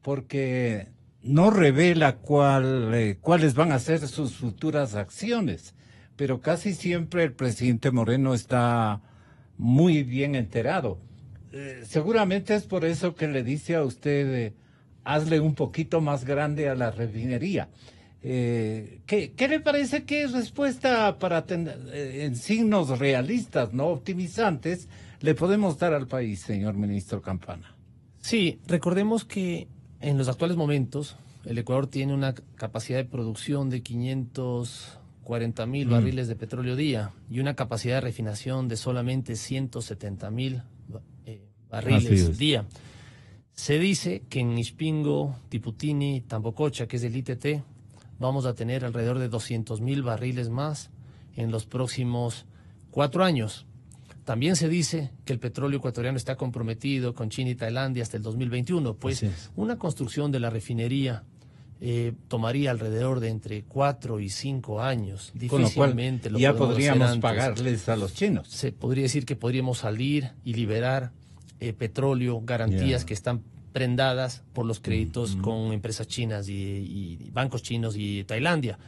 porque no revela cuáles van a ser sus futuras acciones, pero casi siempre el presidente Moreno está muy bien enterado. Seguramente es por eso que le dice a usted, hazle un poquito más grande a la refinería. ¿Qué le parece que es respuesta para en signos realistas, no optimizantes, le podemos dar al país, señor ministro Campana? Sí, recordemos que en los actuales momentos el Ecuador tiene una capacidad de producción de 540.000 barriles de petróleo día y una capacidad de refinación de solamente 170.000 barriles día. Se dice que en Ispingo, Tiputini, Tambococha, que es del ITT, vamos a tener alrededor de 200.000 barriles más en los próximos 4 años. También se dice que el petróleo ecuatoriano está comprometido con China y Tailandia hasta el 2021. Pues una construcción de la refinería tomaría alrededor de entre 4 y 5 años. Difícilmente lo ya podríamos pagarles a los chinos. Se podría decir que podríamos salir y liberar petróleo, garantías que están prendadas por los créditos con empresas chinas y bancos chinos y Tailandia.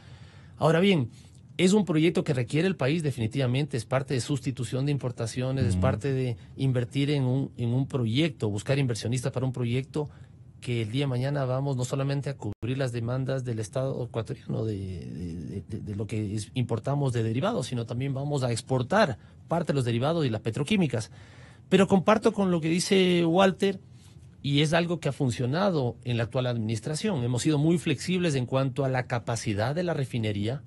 Ahora bien, es un proyecto que requiere el país definitivamente, es parte de sustitución de importaciones, es parte de invertir en un proyecto, buscar inversionistas para un proyecto que el día de mañana vamos no solamente a cubrir las demandas del Estado ecuatoriano de lo que importamos de derivados, sino también vamos a exportar parte de los derivados y las petroquímicas. Pero comparto con lo que dice Walter, y es algo que ha funcionado en la actual administración. Hemos sido muy flexibles en cuanto a la capacidad de la refinería.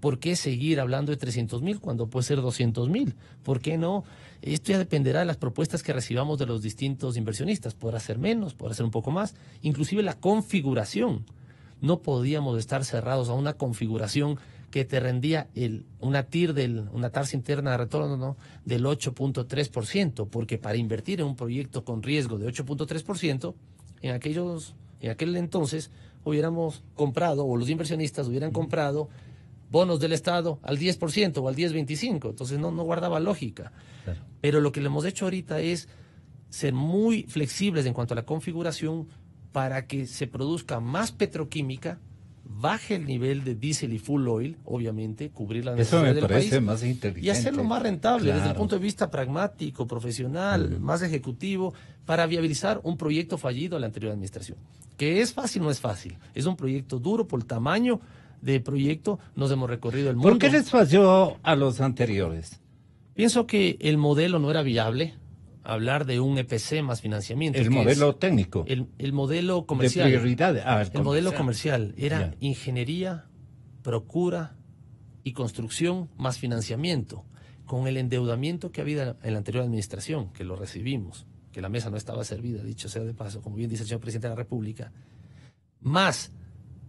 ¿Por qué seguir hablando de 300.000 cuando puede ser 200.000? ¿Por qué no? Esto ya dependerá de las propuestas que recibamos de los distintos inversionistas. Podrá ser menos, podrá ser un poco más. Inclusive la configuración. No podíamos estar cerrados a una configuración que te rendía una tasa interna de retorno del 8.3%, porque para invertir en un proyecto con riesgo de 8.3%, en aquel entonces hubiéramos comprado, o los inversionistas hubieran comprado bonos del Estado al 10% o al 10.25%, entonces no guardaba lógica. Claro. Pero lo que le hemos hecho ahorita es ser muy flexibles en cuanto a la configuración para que se produzca más petroquímica, baje el nivel de diésel y full oil, obviamente, cubrir las necesidades del país. Eso me parece más inteligente. Y hacerlo más rentable, desde el punto de vista pragmático, profesional, más ejecutivo, para viabilizar un proyecto fallido de la anterior administración. Que es fácil, no es fácil. Es un proyecto duro por el tamaño de proyecto, nos hemos recorrido el mundo. ¿Por qué les falló a los anteriores? Pienso que el modelo no era viable. Hablar de un EPC más financiamiento. El modelo técnico. El modelo comercial. De prioridad. El modelo comercial era ingeniería, procura y construcción más financiamiento. Con el endeudamiento que había en la anterior administración, que lo recibimos, que la mesa no estaba servida, dicho sea de paso, como bien dice el señor presidente de la República, más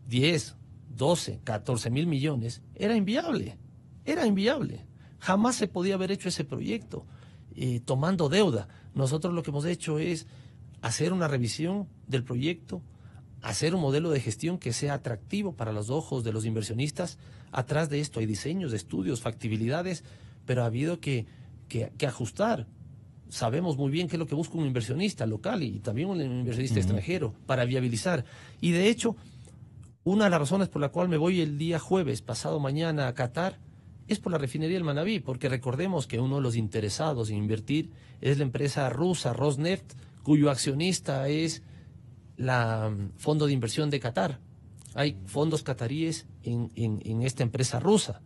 10, 12, 14.000 millones, era inviable. Jamás se podía haber hecho ese proyecto. Tomando deuda. Nosotros lo que hemos hecho es hacer una revisión del proyecto, hacer un modelo de gestión que sea atractivo para los ojos de los inversionistas. Atrás de esto hay diseños, estudios, factibilidades, pero ha habido que ajustar. Sabemos muy bien qué es lo que busca un inversionista local y también un inversionista extranjero para viabilizar. Y de hecho, una de las razones por la cual me voy el día jueves, pasado mañana, a Qatar, es por la refinería del Manabí, porque recordemos que uno de los interesados en invertir es la empresa rusa Rosneft, cuyo accionista es la Fondo de Inversión de Qatar. Hay fondos cataríes en esta empresa rusa.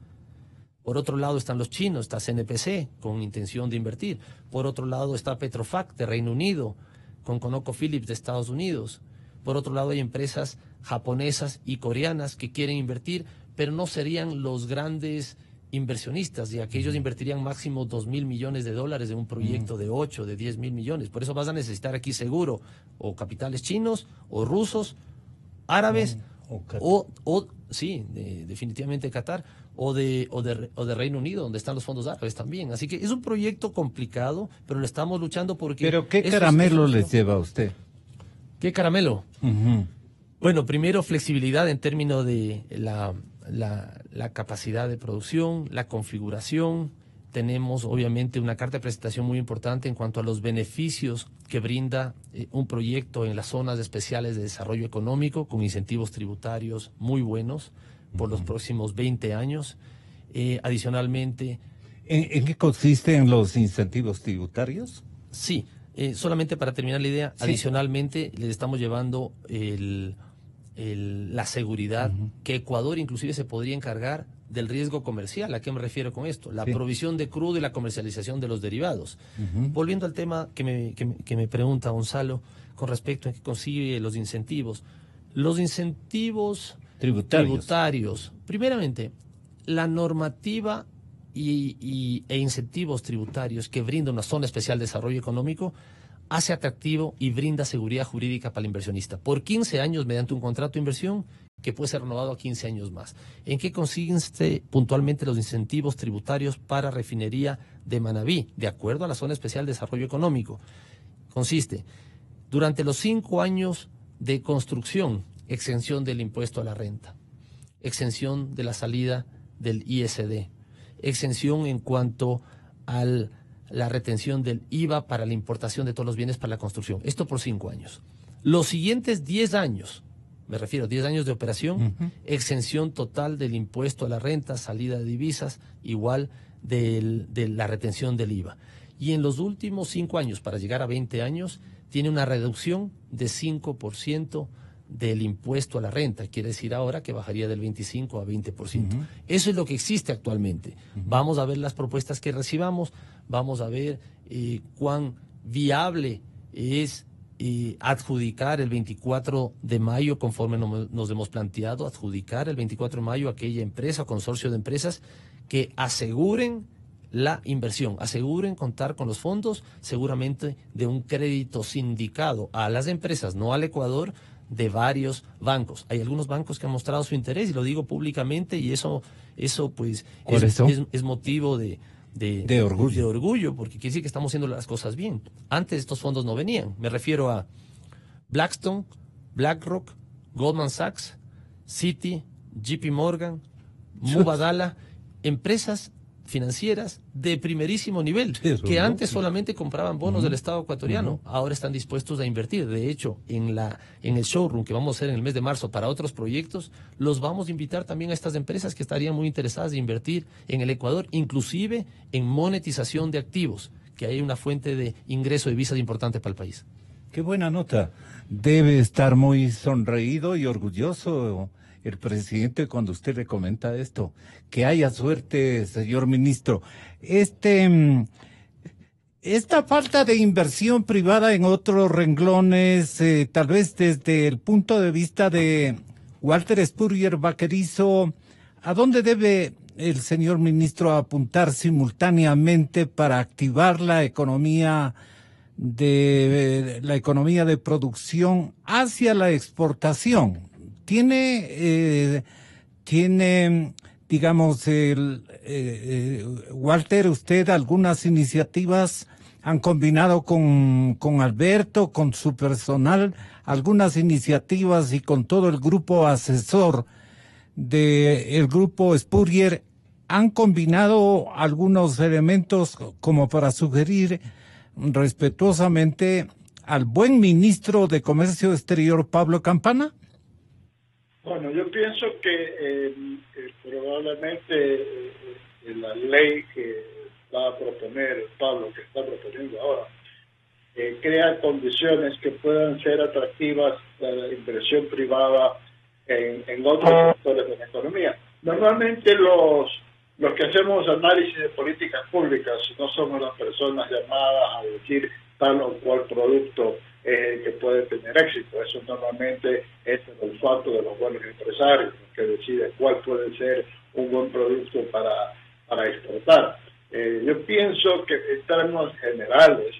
Por otro lado están los chinos, está CNPC con intención de invertir. Por otro lado está Petrofac de Reino Unido, con ConocoPhillips de Estados Unidos. Por otro lado hay empresas japonesas y coreanas que quieren invertir, pero no serían los grandes inversionistas, ya que ellos invertirían máximo $2.000 millones en un proyecto de 8, de 10.000 millones. Por eso vas a necesitar aquí seguro o capitales chinos o rusos, árabes definitivamente Qatar o de Reino Unido, donde están los fondos árabes también. Así que es un proyecto complicado, pero lo estamos luchando porque... ¿Pero qué caramelo les lleva a usted? ¿Qué caramelo? Uh-huh. Bueno, primero flexibilidad en términos de la capacidad de producción, la configuración. Tenemos obviamente una carta de presentación muy importante en cuanto a los beneficios que brinda un proyecto en las zonas especiales de desarrollo económico con incentivos tributarios muy buenos por los próximos 20 años. Adicionalmente... ¿En qué consisten los incentivos tributarios? Sí, solamente para terminar la idea, sí. Adicionalmente les estamos llevando la seguridad que Ecuador inclusive se podría encargar del riesgo comercial. ¿A qué me refiero con esto? La provisión de crudo y la comercialización de los derivados. Volviendo al tema que me pregunta Gonzalo con respecto a qué consigue los incentivos. Los incentivos tributarios. Primeramente, la normativa e incentivos tributarios que brinda una zona especial de desarrollo económico hace atractivo y brinda seguridad jurídica para el inversionista por 15 años mediante un contrato de inversión que puede ser renovado a 15 años más. ¿En qué consiste puntualmente los incentivos tributarios para refinería de Manabí, de acuerdo a la zona especial de desarrollo económico? Consiste, durante los 5 años de construcción, exención del impuesto a la renta, exención de la salida del ISD, exención en cuanto a la retención del IVA para la importación de todos los bienes para la construcción. Esto por 5 años. Los siguientes 10 años, me refiero a 10 años de operación, exención total del impuesto a la renta, salida de divisas, igual de la retención del IVA. Y en los últimos 5 años, para llegar a 20 años, tiene una reducción de 5% del impuesto a la renta. Quiere decir ahora que bajaría del 25 a 20%. Eso es lo que existe actualmente. Vamos a ver las propuestas que recibamos, vamos a ver cuán viable es adjudicar el 24 de mayo, conforme nos hemos planteado, adjudicar el 24 de mayo a aquella empresa o consorcio de empresas que aseguren la inversión, aseguren contar con los fondos, seguramente de un crédito sindicado a las empresas, no al Ecuador, de varios bancos. Hay algunos bancos que han mostrado su interés, y lo digo públicamente, y eso pues es motivo de orgullo, porque quiere decir que estamos haciendo las cosas bien. Antes estos fondos no venían. Me refiero a Blackstone, BlackRock, Goldman Sachs, Citi, JP Morgan, Mubadala, empresas financieras de primerísimo nivel, que antes solamente compraban bonos del Estado ecuatoriano, ahora están dispuestos a invertir. De hecho, en el showroom que vamos a hacer en el mes de marzo para otros proyectos, los vamos a invitar también a estas empresas que estarían muy interesadas de invertir en el Ecuador, inclusive en monetización de activos, que hay una fuente de ingreso de divisas importante para el país. Qué buena nota. Debe estar muy sonreído y orgulloso el presidente cuando usted le comenta esto. Que haya suerte, señor ministro. Esta falta de inversión privada en otros renglones, tal vez desde el punto de vista de Walter Spurrier Vaquerizo, ¿a dónde debe el señor ministro apuntar simultáneamente para activar la economía de producción hacia la exportación? Tiene, digamos, Walter, usted algunas iniciativas han combinado con Alberto, con su personal, algunas iniciativas y con todo el grupo asesor del grupo Spurrier, han combinado algunos elementos como para sugerir respetuosamente al buen ministro de Comercio Exterior, Pablo Campana. Bueno, yo pienso que probablemente la ley que va a proponer Pablo, que está proponiendo ahora, crea condiciones que puedan ser atractivas para la inversión privada en otros sectores de la economía. Normalmente los que hacemos análisis de políticas públicas no somos las personas llamadas a decir tal o cual producto es el que puede tener éxito. Eso normalmente es el olfato de los buenos empresarios, que deciden cuál puede ser un buen producto para exportar. Yo pienso que en términos generales,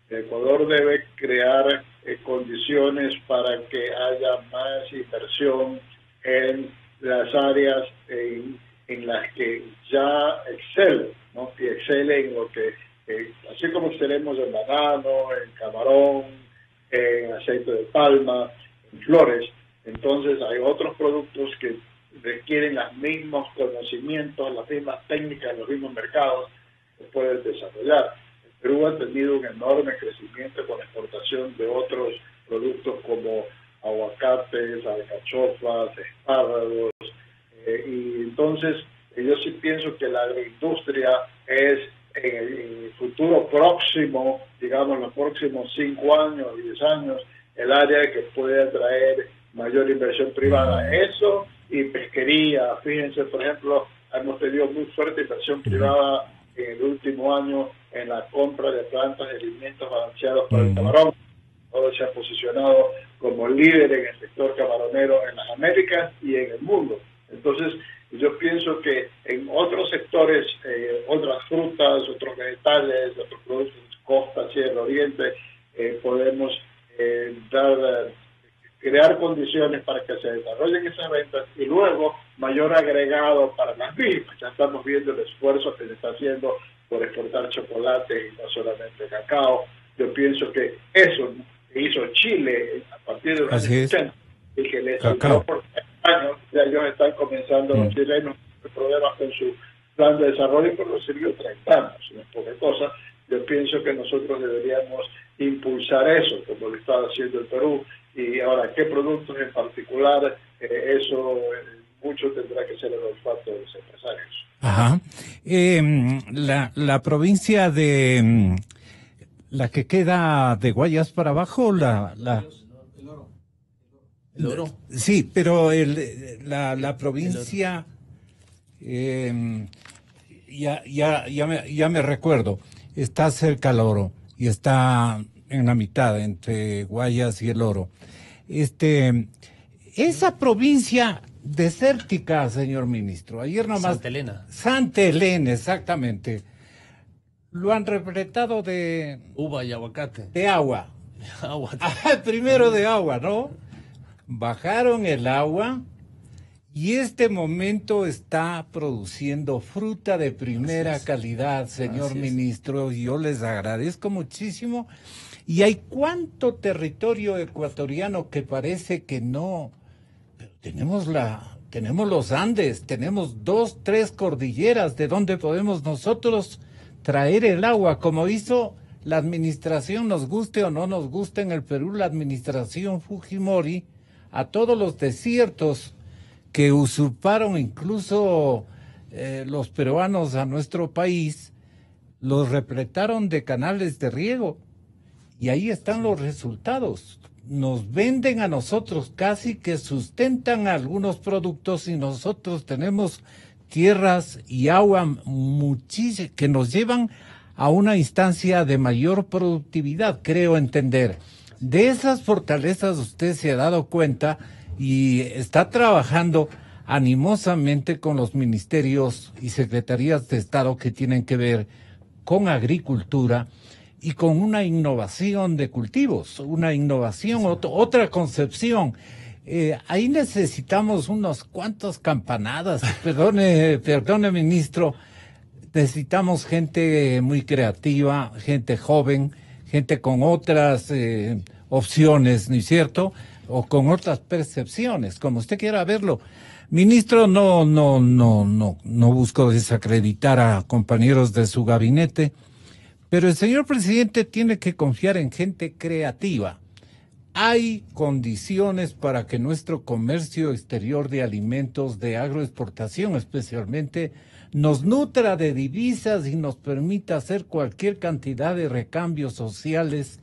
Ecuador debe crear condiciones para que haya más inversión en las áreas en las que ya excele, ¿no? Y excele en lo que, así como excelemos en banano, en camarón, en aceite de palma, en flores, entonces hay otros productos que requieren los mismos conocimientos, las mismas técnicas, los mismos mercados que pueden desarrollar. Perú ha tenido un enorme crecimiento con la exportación de otros productos como aguacates, alcachofas, espárragos, y entonces yo sí pienso que la agroindustria es en el futuro próximo, digamos los próximos 5 años, 10 años, el área que puede atraer mayor inversión privada. Eso y pesquería, fíjense, por ejemplo, hemos tenido muy fuerte inversión privada en el último año en la compra de plantas de alimentos balanceados para el camarón. Ahora se ha posicionado como líder en el sector camaronero en las Américas y en el mundo. Entonces, yo pienso que en otros sectores, otras frutas, otros vegetales, otros productos, costa, sierra, oriente, podemos crear condiciones para que se desarrollen esas ventas y luego mayor agregado para las mismas. Ya estamos viendo el esfuerzo que se está haciendo por exportar chocolate y no solamente cacao. Yo pienso que eso que hizo Chile a partir de los años 80 y que les ayudó por años, ya ellos están comenzando los chilenos problemas con su plan de desarrollo, pero lo sirvió 30 años, no es poca cosa. Yo pienso que nosotros deberíamos impulsar eso, como lo está haciendo el Perú. Y ahora, ¿qué productos en particular? Eso mucho tendrá que ser el olfato de los empresarios. Ajá. La provincia de la que queda de Guayas para abajo, El oro. Sí, pero la provincia, ya me recuerdo, está cerca al oro y está en la mitad entre Guayas y el oro. Esa provincia desértica, señor ministro, ayer nomás. Santa Elena. Santa Elena, exactamente. Lo han repletado de Uva y aguacate. de agua. Agua. Primero de agua, ¿no? Bajaron el agua y este momento está produciendo fruta de primera calidad, señor ministro, y yo les agradezco muchísimo. Y hay cuánto territorio ecuatoriano que parece que no, pero tenemos los Andes, tenemos 2, 3 cordilleras de donde podemos nosotros traer el agua, como hizo la administración, nos guste o no nos guste en el Perú, la administración Fujimori, a todos los desiertos que usurparon incluso los peruanos a nuestro país, los repletaron de canales de riego y ahí están los resultados. Nos venden a nosotros, casi que sustentan algunos productos y nosotros tenemos tierras y agua muchísimas que nos llevan a una instancia de mayor productividad, creo entender. De esas fortalezas usted se ha dado cuenta y está trabajando animosamente con los ministerios y secretarías de Estado que tienen que ver con agricultura y con una innovación de cultivos, una innovación, otra concepción. Ahí necesitamos unos cuantos campanadas, perdone ministro, necesitamos gente muy creativa, gente joven, gente con otras opciones, ¿no es cierto? O con otras percepciones, como usted quiera verlo. Ministro, no busco desacreditar a compañeros de su gabinete, pero el señor presidente tiene que confiar en gente creativa. Hay condiciones para que nuestro comercio exterior de alimentos, de agroexportación especialmente, nos nutra de divisas y nos permita hacer cualquier cantidad de recambios sociales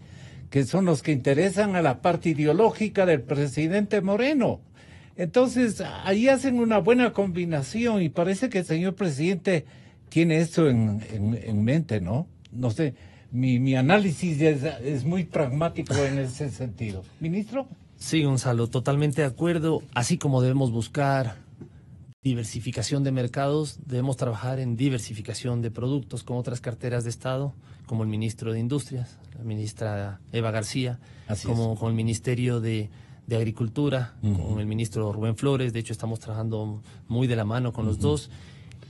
que son los que interesan a la parte ideológica del presidente Moreno. Entonces, ahí hacen una buena combinación y parece que el señor presidente tiene esto en mente, ¿no? No sé, mi análisis es muy pragmático en ese sentido. ¿Ministro? Sí, Gonzalo, totalmente de acuerdo. Así como debemos buscar diversificación de mercados, debemos trabajar en diversificación de productos con otras carteras de Estado, como el ministro de Industrias, la ministra Eva García, con el Ministerio de Agricultura, con el ministro Rubén Flores. De hecho, estamos trabajando muy de la mano con los dos.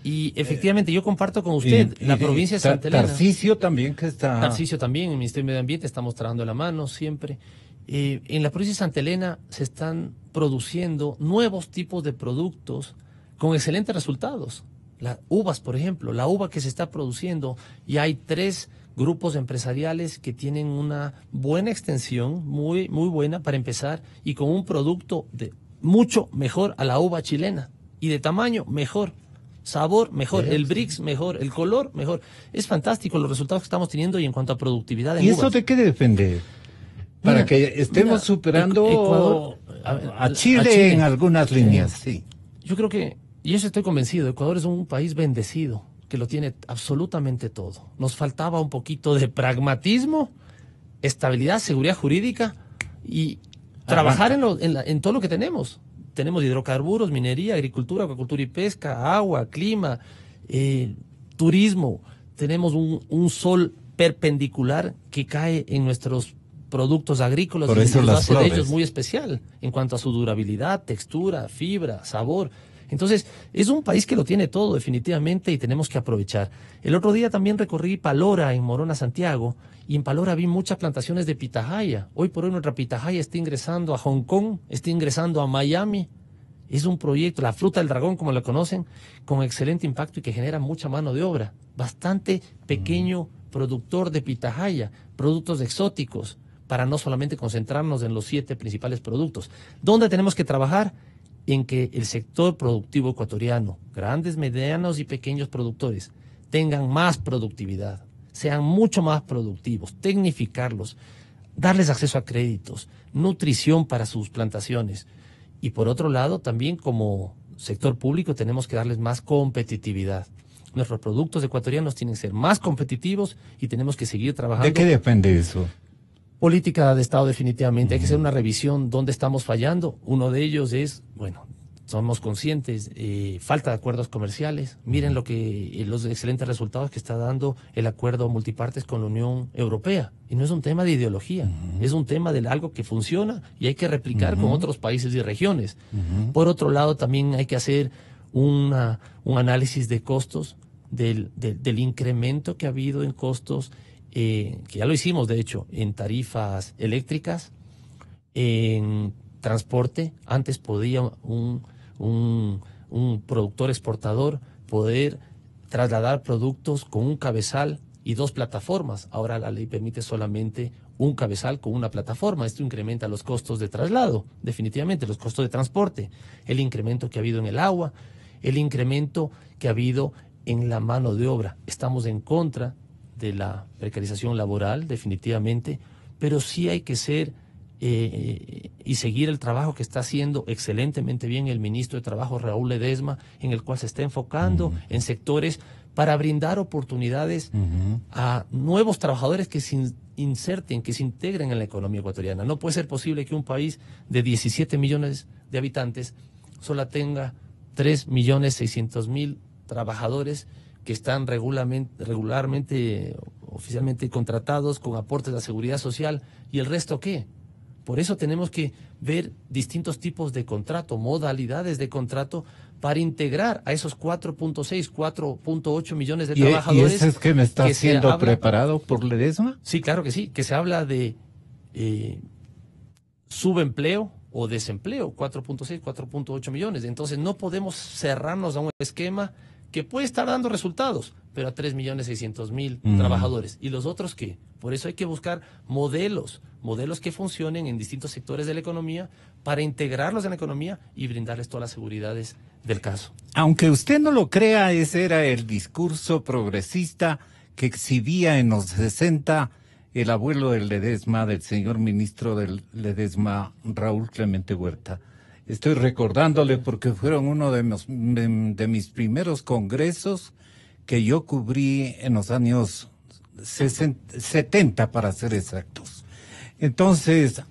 Y efectivamente, yo comparto con usted, la provincia de Santa Elena. Tarcisio también, que está... Tarcisio también, el Ministerio de Medio Ambiente, estamos trabajando de la mano siempre. En la provincia de Santa Elena se están produciendo nuevos tipos de productos con excelentes resultados. Las uvas, por ejemplo, la uva que se está produciendo, y hay 3 grupos empresariales que tienen una buena extensión, muy buena para empezar, y con un producto de mucho mejor a la uva chilena, y de tamaño mejor, sabor mejor, el BRICS mejor, el color mejor. Es fantástico los resultados que estamos teniendo, y en cuanto a productividad en ¿Y uvas. eso de qué depende? Para que estemos superando Ecuador, a Chile en algunas líneas, sí. Yo creo que, y eso estoy convencido, Ecuador es un país bendecido, que lo tiene absolutamente todo. Nos faltaba un poquito de pragmatismo, estabilidad, seguridad jurídica y trabajar en todo lo que tenemos. Tenemos hidrocarburos, minería, agricultura, acuacultura y pesca, agua, clima, turismo. Tenemos un sol perpendicular que cae en nuestros productos agrícolas, por eso y las hace de flores. ellos muy especial en cuanto a su durabilidad, textura, fibra, sabor. Entonces, es un país que lo tiene todo definitivamente y tenemos que aprovechar. El otro día también recorrí Palora en Morona, Santiago, y en Palora vi muchas plantaciones de pitahaya. Hoy por hoy nuestra pitahaya está ingresando a Hong Kong, está ingresando a Miami. Es un proyecto, la fruta del dragón, como la conocen, con excelente impacto y que genera mucha mano de obra. Bastante pequeño productor de pitahaya, productos exóticos, para no solamente concentrarnos en los 7 principales productos. ¿Dónde tenemos que trabajar? En que el sector productivo ecuatoriano, grandes, medianos y pequeños productores, tengan más productividad, sean mucho más productivos, tecnificarlos, darles acceso a créditos, nutrición para sus plantaciones. Y por otro lado, también como sector público tenemos que darles más competitividad. Nuestros productos ecuatorianos tienen que ser más competitivos y tenemos que seguir trabajando. ¿De qué depende eso? Política de Estado definitivamente. Hay que hacer una revisión dónde estamos fallando. Uno de ellos es, bueno, somos conscientes, falta de acuerdos comerciales. Miren los excelentes resultados que está dando el acuerdo multipartes con la Unión Europea. Y no es un tema de ideología, es un tema de algo que funciona y hay que replicar con otros países y regiones. Por otro lado, también hay que hacer un análisis de costos del incremento que ha habido en costos, que ya lo hicimos, de hecho, en tarifas eléctricas, en transporte. Antes podía un productor exportador poder trasladar productos con un cabezal y 2 plataformas. Ahora la ley permite solamente un cabezal con una plataforma. Esto incrementa los costos de traslado, definitivamente, los costos de transporte, el incremento que ha habido en el agua, el incremento que ha habido en la mano de obra. Estamos en contra de la precarización laboral, definitivamente, pero sí hay que ser y seguir el trabajo que está haciendo excelentemente bien el ministro de Trabajo, Raúl Ledesma, en el cual se está enfocando en sectores para brindar oportunidades a nuevos trabajadores que se inserten, que se integren en la economía ecuatoriana. No puede ser posible que un país de 17 millones de habitantes solo tenga 3.600.000 trabajadores que están regularmente, oficialmente contratados con aportes de la seguridad social, ¿y el resto qué? Por eso tenemos que ver distintos tipos de contrato, modalidades de contrato, para integrar a esos 4.6, 4.8 millones de trabajadores. ¿Y ese es que me está siendo preparado por Ledesma? Sí, claro que sí, que se habla de subempleo o desempleo, 4.6, 4.8 millones. Entonces no podemos cerrarnos a un esquema que puede estar dando resultados, pero a 3.600.000 trabajadores. ¿Y los otros qué? Por eso hay que buscar modelos que funcionen en distintos sectores de la economía para integrarlos en la economía y brindarles todas las seguridades del caso. Aunque usted no lo crea, ese era el discurso progresista que exhibía en los 60 el abuelo del Ledesma, del señor ministro del Ledesma, Raúl Clemente Huerta. Estoy recordándole porque fueron uno de mis primeros congresos que yo cubrí en los años 70, para ser exactos. Entonces,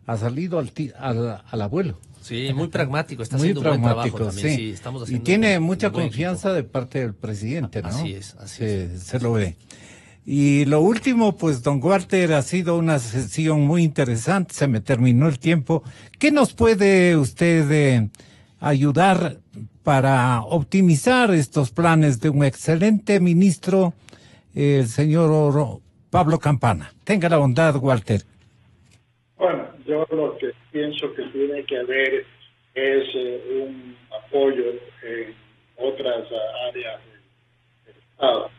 ha salido al abuelo. Sí, muy pragmático, está muy haciendo un buen trabajo también. Sí. Estamos y haciendo tiene un mucha buen confianza equipo. de parte del presidente, ¿no? Así es. Se lo ve. Y lo último, pues, don Walter, ha sido una sesión muy interesante, se me terminó el tiempo. ¿Qué nos puede usted ayudar para optimizar estos planes de un excelente ministro, el señor Pablo Campana? Tenga la bondad, Walter. Bueno, yo lo que pienso que tiene que haber es un apoyo en otras áreas del Estado.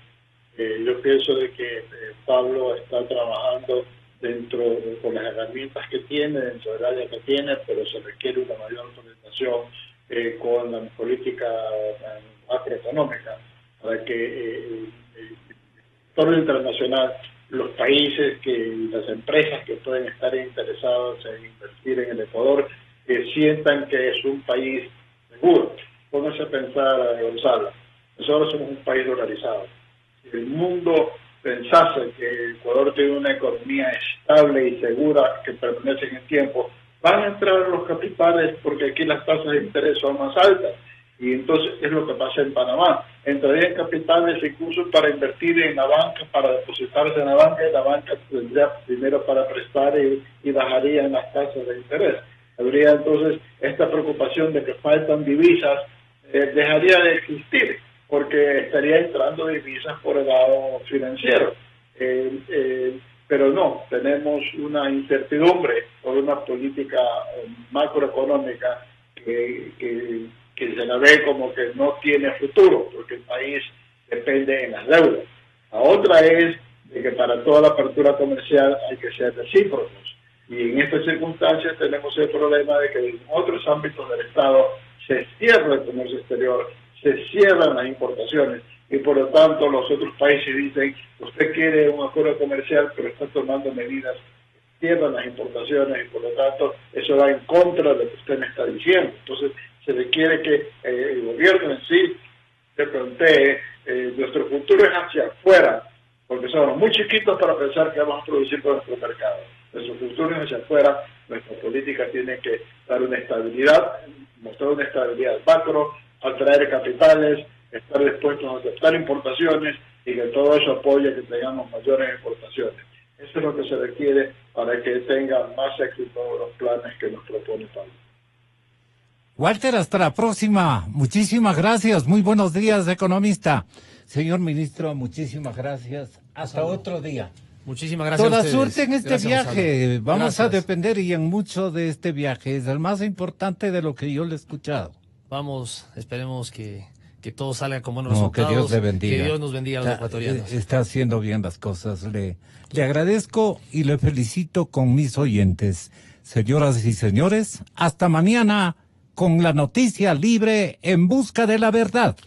Yo pienso de que Pablo está trabajando con las herramientas que tiene, dentro del área que tiene, pero se requiere una mayor autorización con la política macroeconómica para que el sector internacional, los países, las empresas que pueden estar interesadas en invertir en el Ecuador, sientan que es un país seguro. Pónganse a pensar, Gonzalo, nosotros somos un país dolarizado. Si el mundo pensase que Ecuador tiene una economía estable y segura que permanece en el tiempo, van a entrar los capitales porque aquí las tasas de interés son más altas. Y entonces es lo que pasa en Panamá. Entrarían capitales incluso para invertir en la banca, para depositarse en la banca, y la banca tendría dinero para prestar y bajarían las tasas de interés. Habría entonces esta preocupación de que faltan divisas, dejaría de existir, porque estaría entrando divisas por el lado financiero. Pero no, tenemos una incertidumbre por una política macroeconómica que se la ve como que no tiene futuro, porque el país depende en las deudas. La otra es de que para toda la apertura comercial hay que ser recíprocos. Y en estas circunstancias tenemos el problema de que en otros ámbitos del Estado se cierra el comercio exterior, se cierran las importaciones, y por lo tanto los otros países dicen, usted quiere un acuerdo comercial, pero está tomando medidas que cierran las importaciones, y por lo tanto eso va en contra de lo que usted me está diciendo. Entonces se requiere que el gobierno en sí se plantee, nuestro futuro es hacia afuera, porque somos muy chiquitos para pensar que vamos a producir con nuestro mercado. Nuestro futuro es hacia afuera, nuestra política tiene que dar una estabilidad, mostrar una estabilidad macro, atraer capitales, estar dispuestos a aceptar importaciones y que todo eso apoye que tengamos mayores exportaciones. Eso es lo que se requiere para que tengan más éxito los planes que nos propone Pablo. Walter, hasta la próxima. Muchísimas gracias. Muy buenos días, economista. Señor ministro, muchísimas gracias. Hasta otro día. Muchísimas gracias. Toda a ustedes. suerte en este Gracias, viaje. Gonzalo. Vamos a Gracias. depender y en mucho de este viaje. Es el más importante de lo que yo le he escuchado. Vamos, esperemos que todo salga con buenos No, resultados. que Dios le bendiga. Que Dios nos bendiga a los ecuatorianos. Está haciendo bien las cosas. Le agradezco y le felicito con mis oyentes. Señoras y señores, hasta mañana con la noticia libre en busca de la verdad.